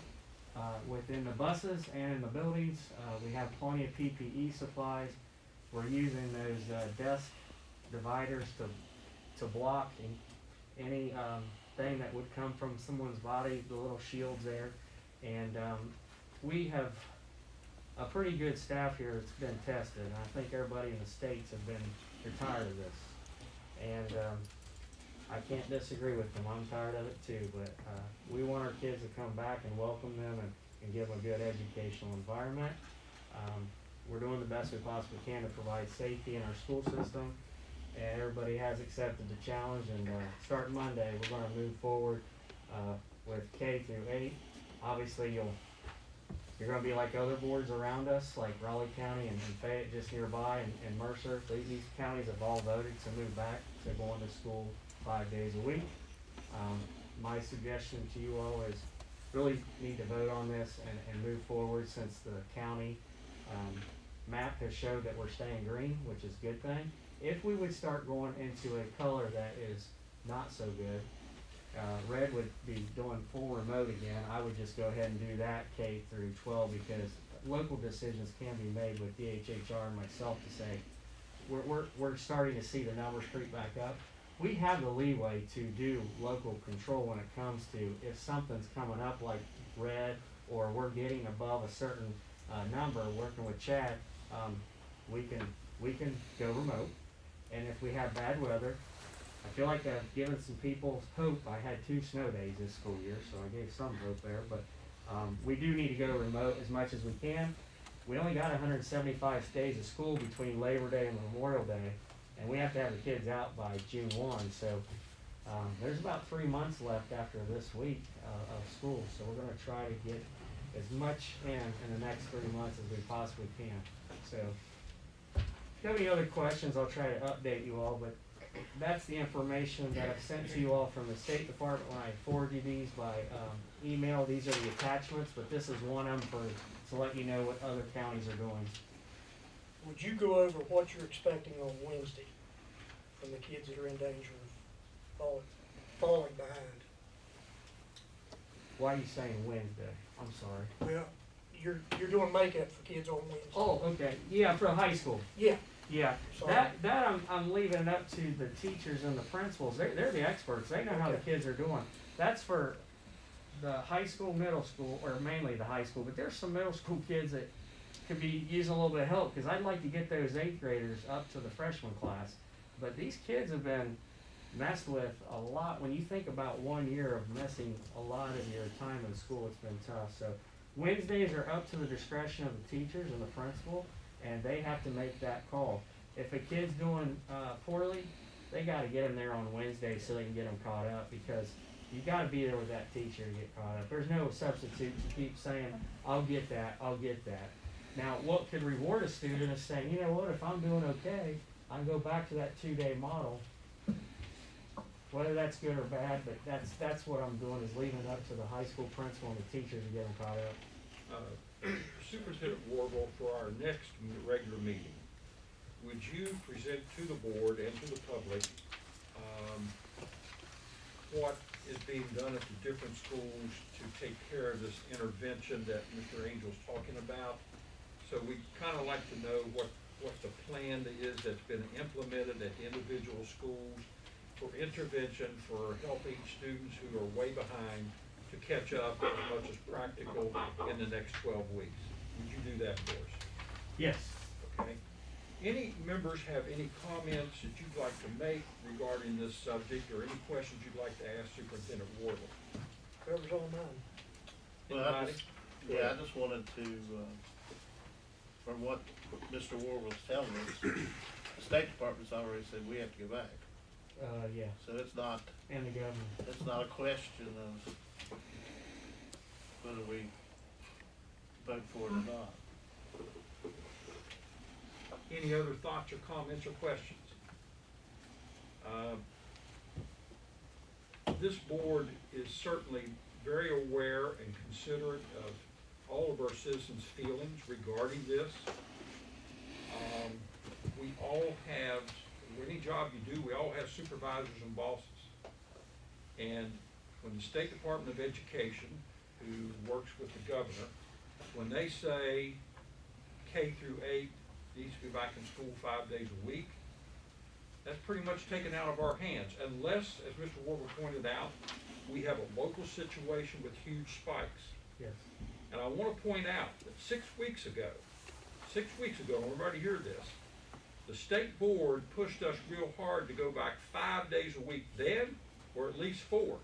S5: within the buses and in the buildings. We have plenty of PPE supplies. We're using those desk dividers to block any thing that would come from someone's body, the little shields there. And we have a pretty good staff here that's been tested. And I think everybody in the states they're tired of this. And I can't disagree with them. I'm tired of it too. But we want our kids to come back and welcome them and give them a good educational environment. We're doing the best we possibly can to provide safety in our school system. And everybody has accepted the challenge, and starting Monday, we're going to move forward with K through 8. Obviously, you're going to be like other boards around us, like Raleigh County and Fayette just nearby, and Mercer. These counties have all voted to move back to going to school 5 days a week. My suggestion to you all is really need to vote on this and move forward, since the county map has showed that we're staying green, which is a good thing. If we would start going into a color that is not so good, red would be doing full remote again. I would just go ahead and do that K through 12, because local decisions can be made with DHHR and myself to say, we're starting to see the numbers creep back up. We have the leeway to do local control when it comes to if something's coming up like red, or we're getting above a certain number. Working with Chad, we can go remote. And if we have bad weather, I feel like I've given some people hope. I had 2 snow days this school year, so I gave some hope there. But we do need to go remote as much as we can. We only got 175 days of school between Labor Day and Memorial Day, and we have to have the kids out by June 1. So there's about 3 months left after this week of school. So we're going to try to get as much in the next 3 months as we possibly can. So if you have any other questions, I'll try to update you all, but that's the information that I've sent to you all from the State Department when I forward you these by email. These are the attachments, but this is one of them to let you know what other counties are doing.
S2: Would you go over what you're expecting on Wednesday from the kids that are in danger of falling behind?
S5: Why are you saying Wednesday? I'm sorry.
S2: Well, you're doing makeup for kids on Wednesday.
S5: Oh, okay. Yeah, for high school.
S2: Yeah.
S5: Yeah,
S2: Sorry.
S5: that I'm leaving it up to the teachers and the principals. They're the experts. They know how the kids are doing. That's for the high school, middle school, or mainly the high school. But there's some middle school kids that could be using a little bit of help, because I'd like to get those 8th graders up to the freshman class. But these kids have been messed with a lot. When you think about 1 year of messing a lot of your time in school, it's been tough. So Wednesdays are up to the discretion of the teachers and the principal, and they have to make that call. If a kid's doing poorly, they got to get them there on Wednesday so they can get them caught up, because you got to be there with that teacher to get caught up. There's no substitute to keep saying, I'll get that, I'll get that. Now, what could reward a student is saying, you know what, if I'm doing okay, I go back to that 2-day model. Whether that's good or bad, but that's what I'm doing, is leaving it up to the high school principal and the teachers to get them caught up.
S1: Superintendent Warble, for our next regular meeting, would you present to the board and to the public what is being done at the different schools to take care of this intervention that Mr. Angel's talking about? So we kind of like to know what the plan is that's been implemented at the individual schools for intervention, for helping students who are way behind to catch up as much as practical in the next 12 weeks. Would you do that for us?
S5: Yes.
S1: Okay. Any members have any comments that you'd like to make regarding this subject, or any questions you'd like to ask Superintendent Wardle?
S2: Whoever's on mine.
S3: Well,
S1: Anybody?
S3: I just wanted to, from what Mr. Ward was telling us, the State Department's already said we have to go back.
S5: Yeah.
S3: So it's not,
S5: And the government.
S3: it's not a question of whether we vote for it or not.
S1: Any other thoughts or comments or questions? This board is certainly very aware and considerate of all of our citizens' feelings regarding this. We all have, any job you do, we all have supervisors and bosses. And when the State Department of Education, who works with the governor, when they say K through 8 needs to be back in school 5 days a week, that's pretty much taken out of our hands, unless, as Mr. Warble pointed out, we have a local situation with huge spikes.
S5: Yes.
S1: And I want to point out that 6 weeks ago, and we're about to hear this, the state board pushed us real hard to go back 5 days a week then, or at least 4.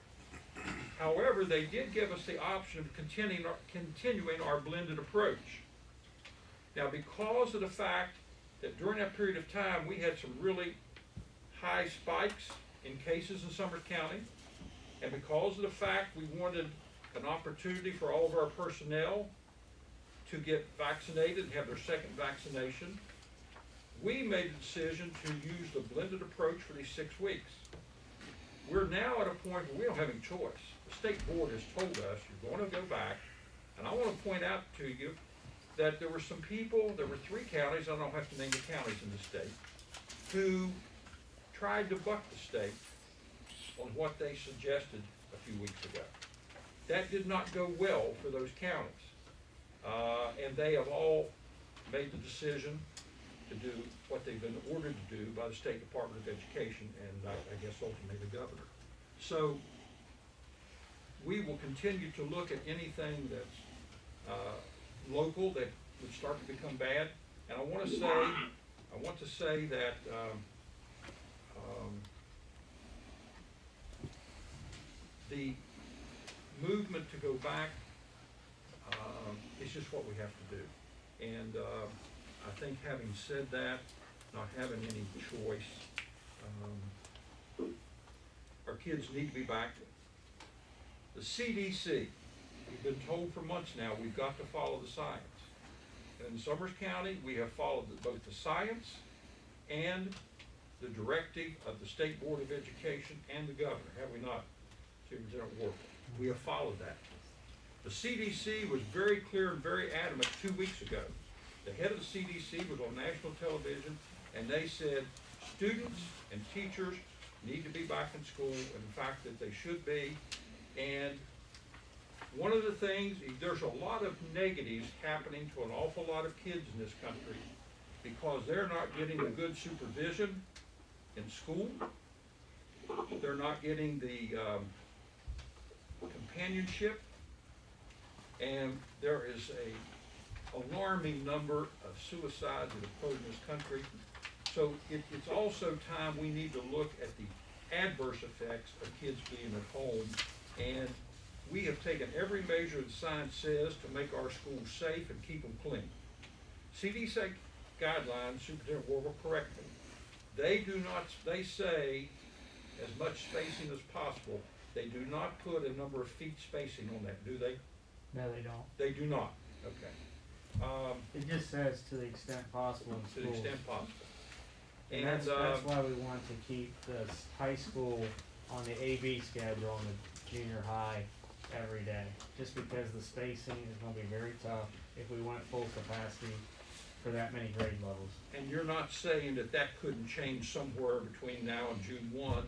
S1: However, they did give us the option of continuing our blended approach. Now, because of the fact that during that period of time, we had some really high spikes in cases in Summers County, and because of the fact we wanted an opportunity for all of our personnel to get vaccinated and have their second vaccination, we made the decision to use the blended approach for these 6 weeks. We're now at a point where we don't have any choice. The state board has told us you're going to go back, and I want to point out to you that there were some people, there were 3 counties, I don't have to name the counties in the state, who tried to buck the state on what they suggested a few weeks ago. That did not go well for those counties. And they have all made the decision to do what they've been ordered to do by the State Department of Education and I guess ultimately the governor. So we will continue to look at anything that's local that would start to become bad. And I want to say that the movement to go back is just what we have to do. And I think having said that, not having any choice, our kids need to be back. The CDC, we've been told for months now, we've got to follow the science. And in Summers County, we have followed both the science and the directive of the State Board of Education and the governor, have we not, Superintendent Warble? We have followed that. The CDC was very clear and very adamant 2 weeks ago. The head of the CDC was on national television, and they said students and teachers need to be back in school, and in fact that they should be. And one of the things, there's a lot of negatives happening to an awful lot of kids in this country because they're not getting the good supervision in school. They're not getting the companionship, and there is a alarming number of suicides that occur in this country. So it's also time we need to look at the adverse effects of kids being at home, and we have taken every measure the science says to make our schools safe and keep them clean. CDC guidelines, Superintendent Warble, correct me. They say as much spacing as possible. They do not put a number of feet spacing on that, do they?
S5: No, they don't.
S1: They do not, okay.
S5: It just says to the extent possible in
S1: To
S5: schools.
S1: the extent possible.
S5: And that's why we want to keep the high school on the AB schedule and the junior high every day. Just because the spacing is gonna be very tough if we went full capacity for that many grade levels.
S1: And you're not saying that couldn't change somewhere between now and June 1,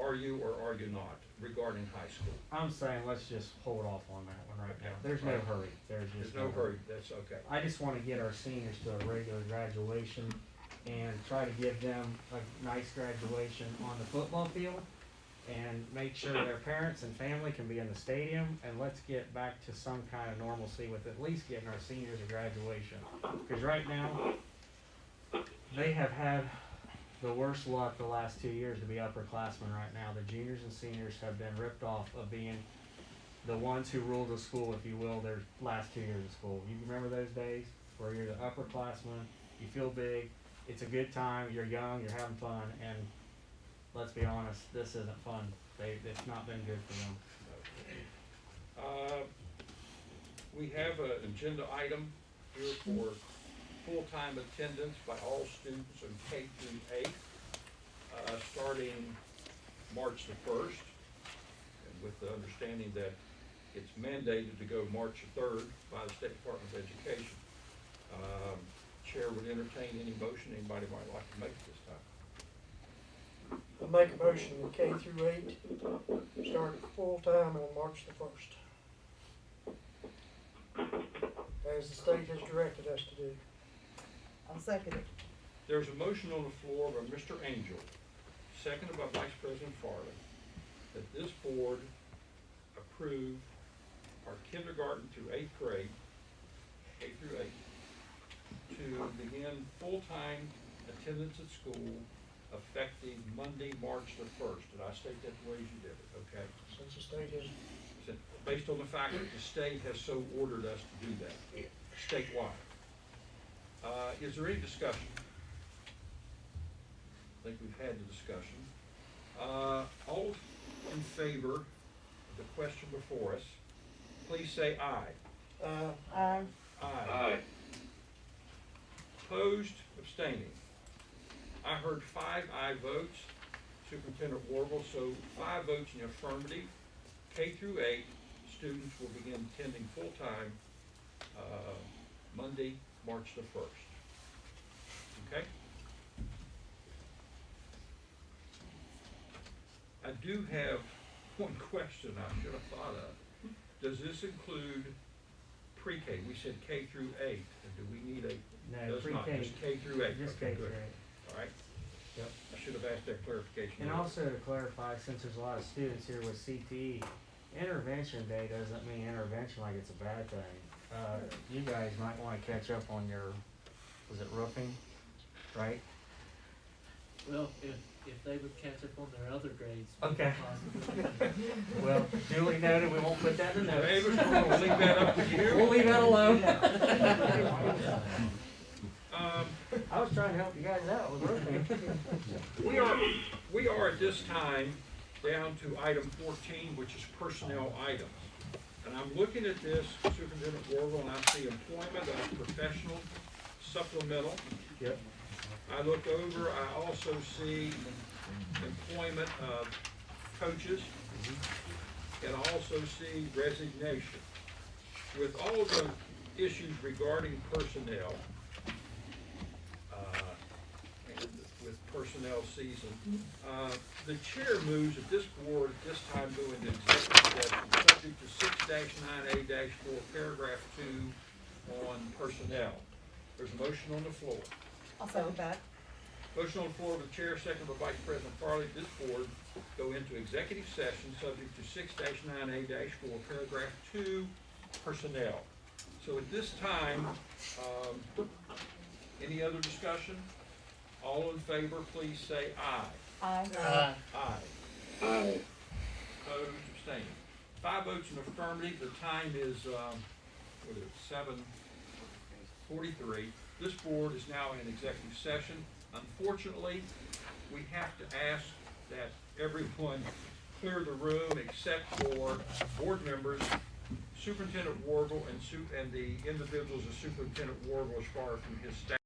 S1: are you or are you not, regarding high school?
S5: I'm saying let's just hold off on that one right now.
S1: Okay.
S5: There's no
S1: Right.
S5: hurry. There's
S1: no hurry, that's okay.
S5: I just wanna get our seniors to a regular graduation and try to give them a nice graduation on the football field and make sure their parents and family can be in the stadium, and let's get back to some kind of normalcy with at least getting our seniors a graduation. Because right now, they have had the worst luck the last 2 years to be upperclassmen right now. The juniors and seniors have been ripped off of being the ones who ruled the school, if you will, their last 2 years of school. You remember those days where you're the upperclassman, you feel big, it's a good time, you're young, you're having fun, and let's be honest, this isn't fun. It's not been good for them.
S1: We have an agenda item here for full-time attendance by all students in K through 8, starting starting March the 1st, and with the understanding that it's mandated to go March the 3rd by the State Department of Education. Chair would entertain any motion anybody might like to make at this time.
S2: I make a motion that K through 8 start full-time on March the 1st, as the state has directed us to do.
S14: I'll second it.
S1: There's a motion on the floor by Mr. Angel, seconded by Vice President Farley, that this board approve our kindergarten through 8th grade, K through 8, to begin full-time attendance at school effective Monday, March the 1st. Did I state that the way you did it? Okay.
S2: Since the state has,
S1: Based on the fact that the state has so ordered us to do that, statewide. Is there any discussion? I think we've had the discussion. All in favor of the question before us, please say aye.
S14: Aye.
S1: Aye. Opposed, abstaining. I heard 5 aye votes, Superintendent Warble, so 5 votes in the affirmative. K through 8 students will begin attending full-time Monday, March the 1st. Okay? I do have one question I should have thought of. Does this include pre-K? We said K through 8. Do we need a?
S5: No,
S1: Does not,
S5: pre-K.
S1: just K through 8.
S5: Just
S1: Okay,
S5: K through
S1: good.
S5: 8.
S1: All right.
S5: Yep.
S1: I should have asked that clarification.
S5: And
S1: earlier.
S5: also to clarify, since there's a lot of students here with CTE, intervention day doesn't mean intervention like it's a bad thing. You guys might want to catch up on your, was it roofing, right?
S12: Well, if they would catch up on their other grades.
S5: Okay.
S12: possibly.
S5: Well, duly noted, we won't put that in the notes.
S1: David, we'll leave that up to you.
S5: We'll leave that alone. I was trying to help you guys out with roofing.
S1: We are at this time down to item 14, which is personnel items. And I'm looking at this, Superintendent Warble, and I see employment of professional supplemental.
S5: Yep.
S1: I look over, I also see employment of coaches, and I also see resignation. With all of the issues regarding personnel, and with personnel season, the chair moves that this board at this time go into executive session subject to 6-9A-4, paragraph 2 on personnel. There's a motion on the floor.
S14: I'll second that.
S1: Motion on the floor of the chair, second by Vice President Farley. This board go into executive session subject to 6-9A-4, paragraph 2, personnel. So at this time, any other discussion? All in favor, please say aye.
S14: Aye.
S1: Aye. Opposed, abstaining. 5 votes in affirmative. The time is, 7:43. This board is now in executive session. Unfortunately, we have to ask that everyone clear the room except for board members, Superintendent Warble, and the individuals of Superintendent Warble as far from his staff.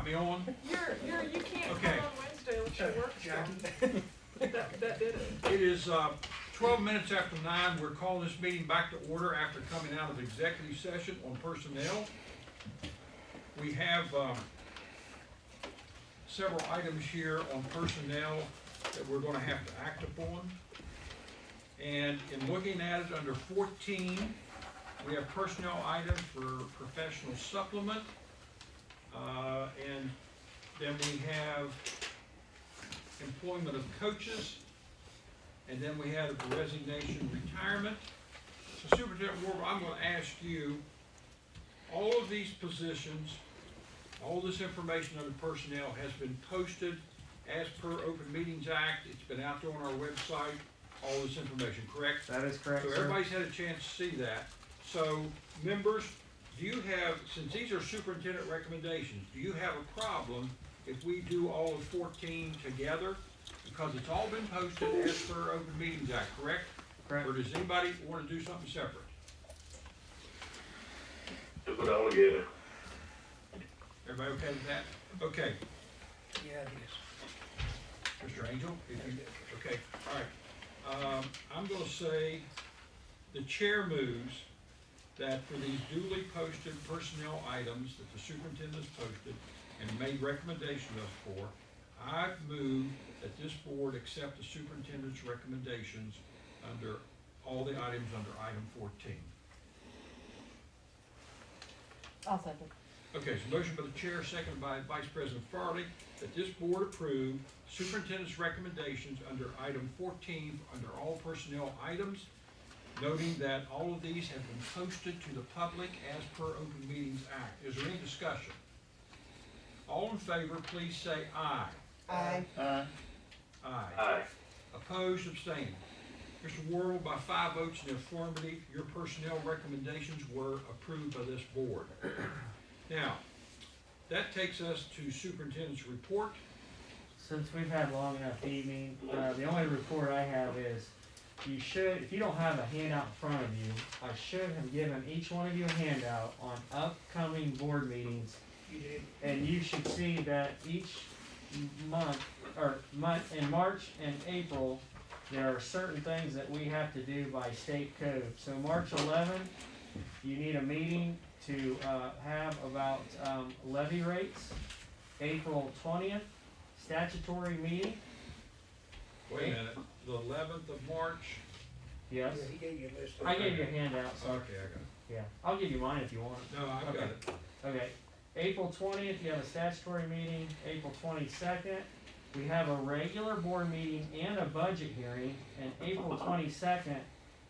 S1: got me on?
S11: You can't
S1: Okay.
S11: come on Wednesday unless your work's done. That did it.
S1: It is 12 minutes after 9. We're calling this meeting back to order after coming out of executive session on personnel. We have several items here on personnel that we're going to have to act upon. And in looking at it under 14, we have personnel items for professional supplement. And then we have employment of coaches, and then we have resignation, retirement. So Superintendent Warble, I'm going to ask you, all of these positions, all this information under personnel has been posted as per Open Meetings Act. It's been out there on our website, all this information, correct?
S5: That is correct,
S1: So
S5: sir.
S1: everybody's had a chance to see that. So members, do you have, since these are superintendent recommendations, do you have a problem if we do all of 14 together? Because it's all been posted as per Open Meetings Act, correct?
S5: Correct.
S1: Or does anybody want to do something separate?
S3: Do it all together.
S1: Everybody okay with that? Okay,
S2: Yeah, it is.
S1: Mr. Angel, if you, okay, all right. I'm gonna say the chair moves that for these duly posted personnel items that the superintendent has posted and made recommendation of for, I move that this board accept the superintendent's recommendations under all the items under item 14.
S14: I'll second.
S1: Okay, so motion by the chair, seconded by Vice President Farley, that this board approve superintendent's recommendations under item 14 under all personnel items, noting that all of these have been posted to the public as per Open Meetings Act. Is there any discussion? All in favor, please say aye.
S14: Aye.
S1: Aye.
S3: Aye.
S1: Opposed, abstaining. Mr. Worrell, by 5 votes in the affirmative, your personnel recommendations were approved by this board. Now, that takes us to superintendent's report.
S5: Since we've had long enough evening, the only report I have is, you should, if you don't have a handout in front of you, I should have given each one of you a handout on upcoming board meetings.
S2: You did.
S5: And you should see that each month, in March and April, there are certain things that we have to do by state code. So March 11th, you need a meeting to have about levy rates. April 20th, statutory meeting.
S1: Wait a minute, the 11th of March?
S5: Yes.
S2: Yeah, he gave you a list.
S5: I gave you a handout, so.
S1: Okay, I got it.
S5: Yeah, I'll give you mine if you want.
S1: No, I've got
S5: Okay.
S1: it.
S5: Okay, April 20th, you have a statutory meeting. April 22nd, we have a regular board meeting and a budget hearing. And April 22nd,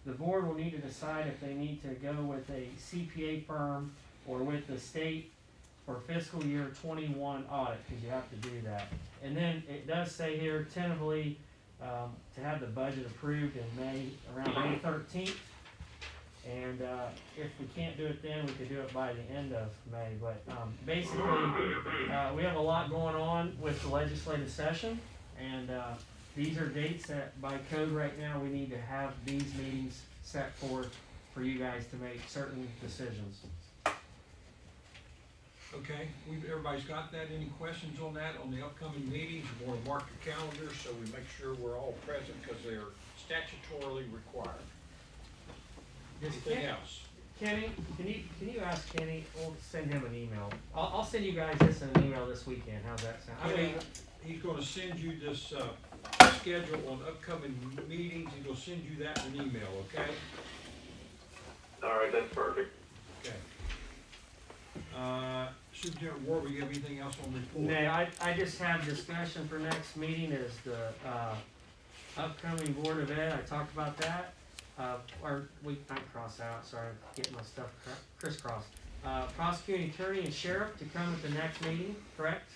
S5: the board will need to decide if they need to go with a CPA firm or with the state for fiscal year 21 audit, because you have to do that. And then it does say here tentatively to have the budget approved in May, around May 13th. And if we can't do it then, we could do it by the end of May. But basically, we have a lot going on with the legislative session. And these are dates that by code right now, we need to have these meetings set forth for you guys to make certain decisions.
S1: Okay, everybody's got that. Any questions on that, on the upcoming meetings? You want to mark your calendars so we make sure we're all present because they're statutorily required. Anything else?
S5: Kenny, can you ask Kenny, we'll send him an email. I'll send you guys this in an email this weekend. How's that sound?
S1: Kenny, he's going to send you this schedule on upcoming meetings. He's going to send you that in an email, okay?
S3: All right, that's perfect.
S1: Okay. Superintendent Ward, you have anything else on the report?
S5: No, I just have discussion for next meeting is the upcoming Board of Ed. I talked about that. Or we might cross out, sorry, I'm getting my stuff crisscrossed. Prosecuting attorney and sheriff to come at the next meeting, correct?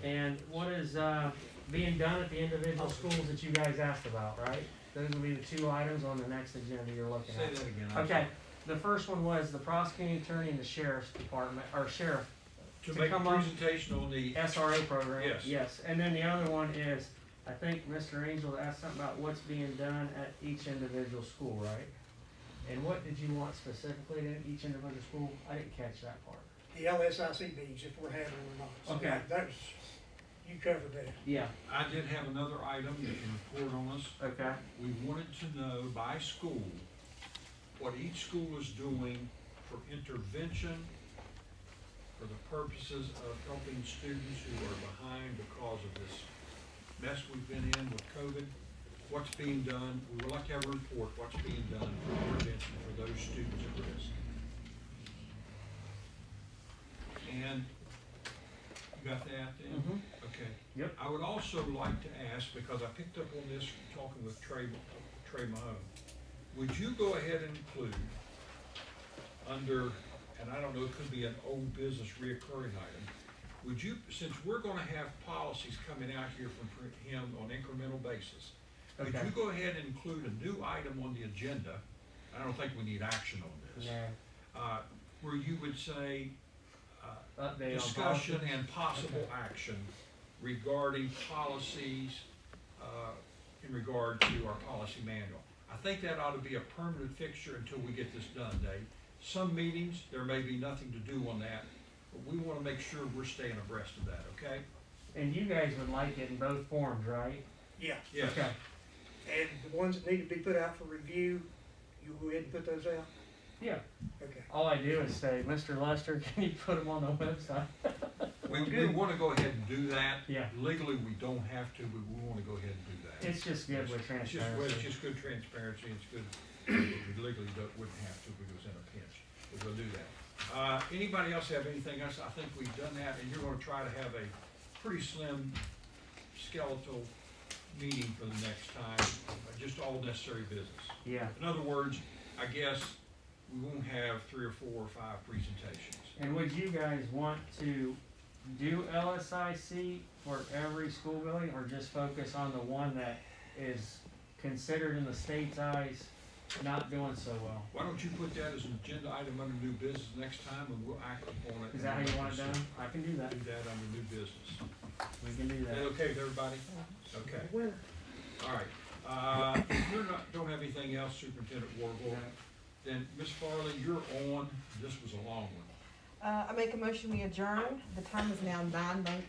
S5: And what is being done at the individual schools that you guys asked about, right? Those will be the 2 items on the next agenda you're looking
S1: Say
S5: at.
S1: that again.
S5: Okay, the first one was the prosecuting attorney and the sheriff's department, or sheriff.
S1: To make a
S5: come up-
S1: presentation on the
S5: SRO program.
S1: Yes.
S5: Yes, and then the other one is, I think Mr. Angel asked something about what's being done at each individual school, right? And what did you want specifically at each individual school? I didn't catch that part.
S2: the LSICBs, if we're having them or not. So
S5: Okay.
S2: that was, you covered that.
S5: Yeah,
S1: I did have another item that can report on us.
S5: okay,
S1: We wanted to know by school what each school is doing for intervention for the purposes of helping students who are behind because of this mess we've been in with COVID. What's being done, we would like to have a report, what's being done for prevention for those students at risk. And you got that then?
S5: Mhm.
S1: Okay.
S5: Yep.
S1: I would also like to ask, because I picked up on this from talking with Trey Mahone, would you go ahead and include under, and I don't know, it could be an old business reoccurring item, would you, since we're gonna have policies coming out here from him on incremental basis, would
S5: Okay.
S1: you go ahead and include a new item on the agenda? I don't think we need action on this.
S5: no,
S1: Where you would say,
S5: update on
S1: discussion
S5: policy.
S1: and possible action regarding policies, in regard to our policy manual. I think that ought to be a permanent fixture until we get this done, Dave. Some meetings, there may be nothing to do on that, but we wanna make sure we're staying abreast of that, okay?
S5: And you guys would like it in both forms, right?
S2: Yeah,
S1: Yes.
S5: Okay.
S2: and the ones that need to be put out for review, you go ahead and put those out?
S5: Yeah,
S2: Okay.
S5: all I do is say, Mr. Lester, can you put them on the website?
S1: We wanna go ahead and do that.
S5: Yeah.
S1: Legally, we don't have to, but we wanna go ahead and do that.
S5: It's just good with
S1: It's just, well, it's
S5: transparency.
S1: just good transparency, it's good, we legally wouldn't have to if we was in a pinch, but we'll do that. Anybody else have anything else? I think we've done that, and you're gonna try to have a pretty slim skeletal meeting for the next time, just all necessary business.
S5: Yeah,
S1: In other words, I guess we won't have 3 or 4 or 5 presentations.
S5: and would you guys want to do LSIC for every school building, or just focus on the one that is considered in the state's eyes not doing so well?
S1: Why don't you put that as an agenda item under new business next time, and we'll act upon it.
S5: Is that how you want it done? I can do that.
S1: Do that under new business.
S5: We can do
S1: Is that
S5: that.
S1: okay with everybody? Okay,
S14: Winner.
S1: all right. If you're not, don't have anything else, Superintendent Warble, then Ms. Farley, you're on. This was a long one.
S14: I make a motion we adjourn. The time is now 9:19.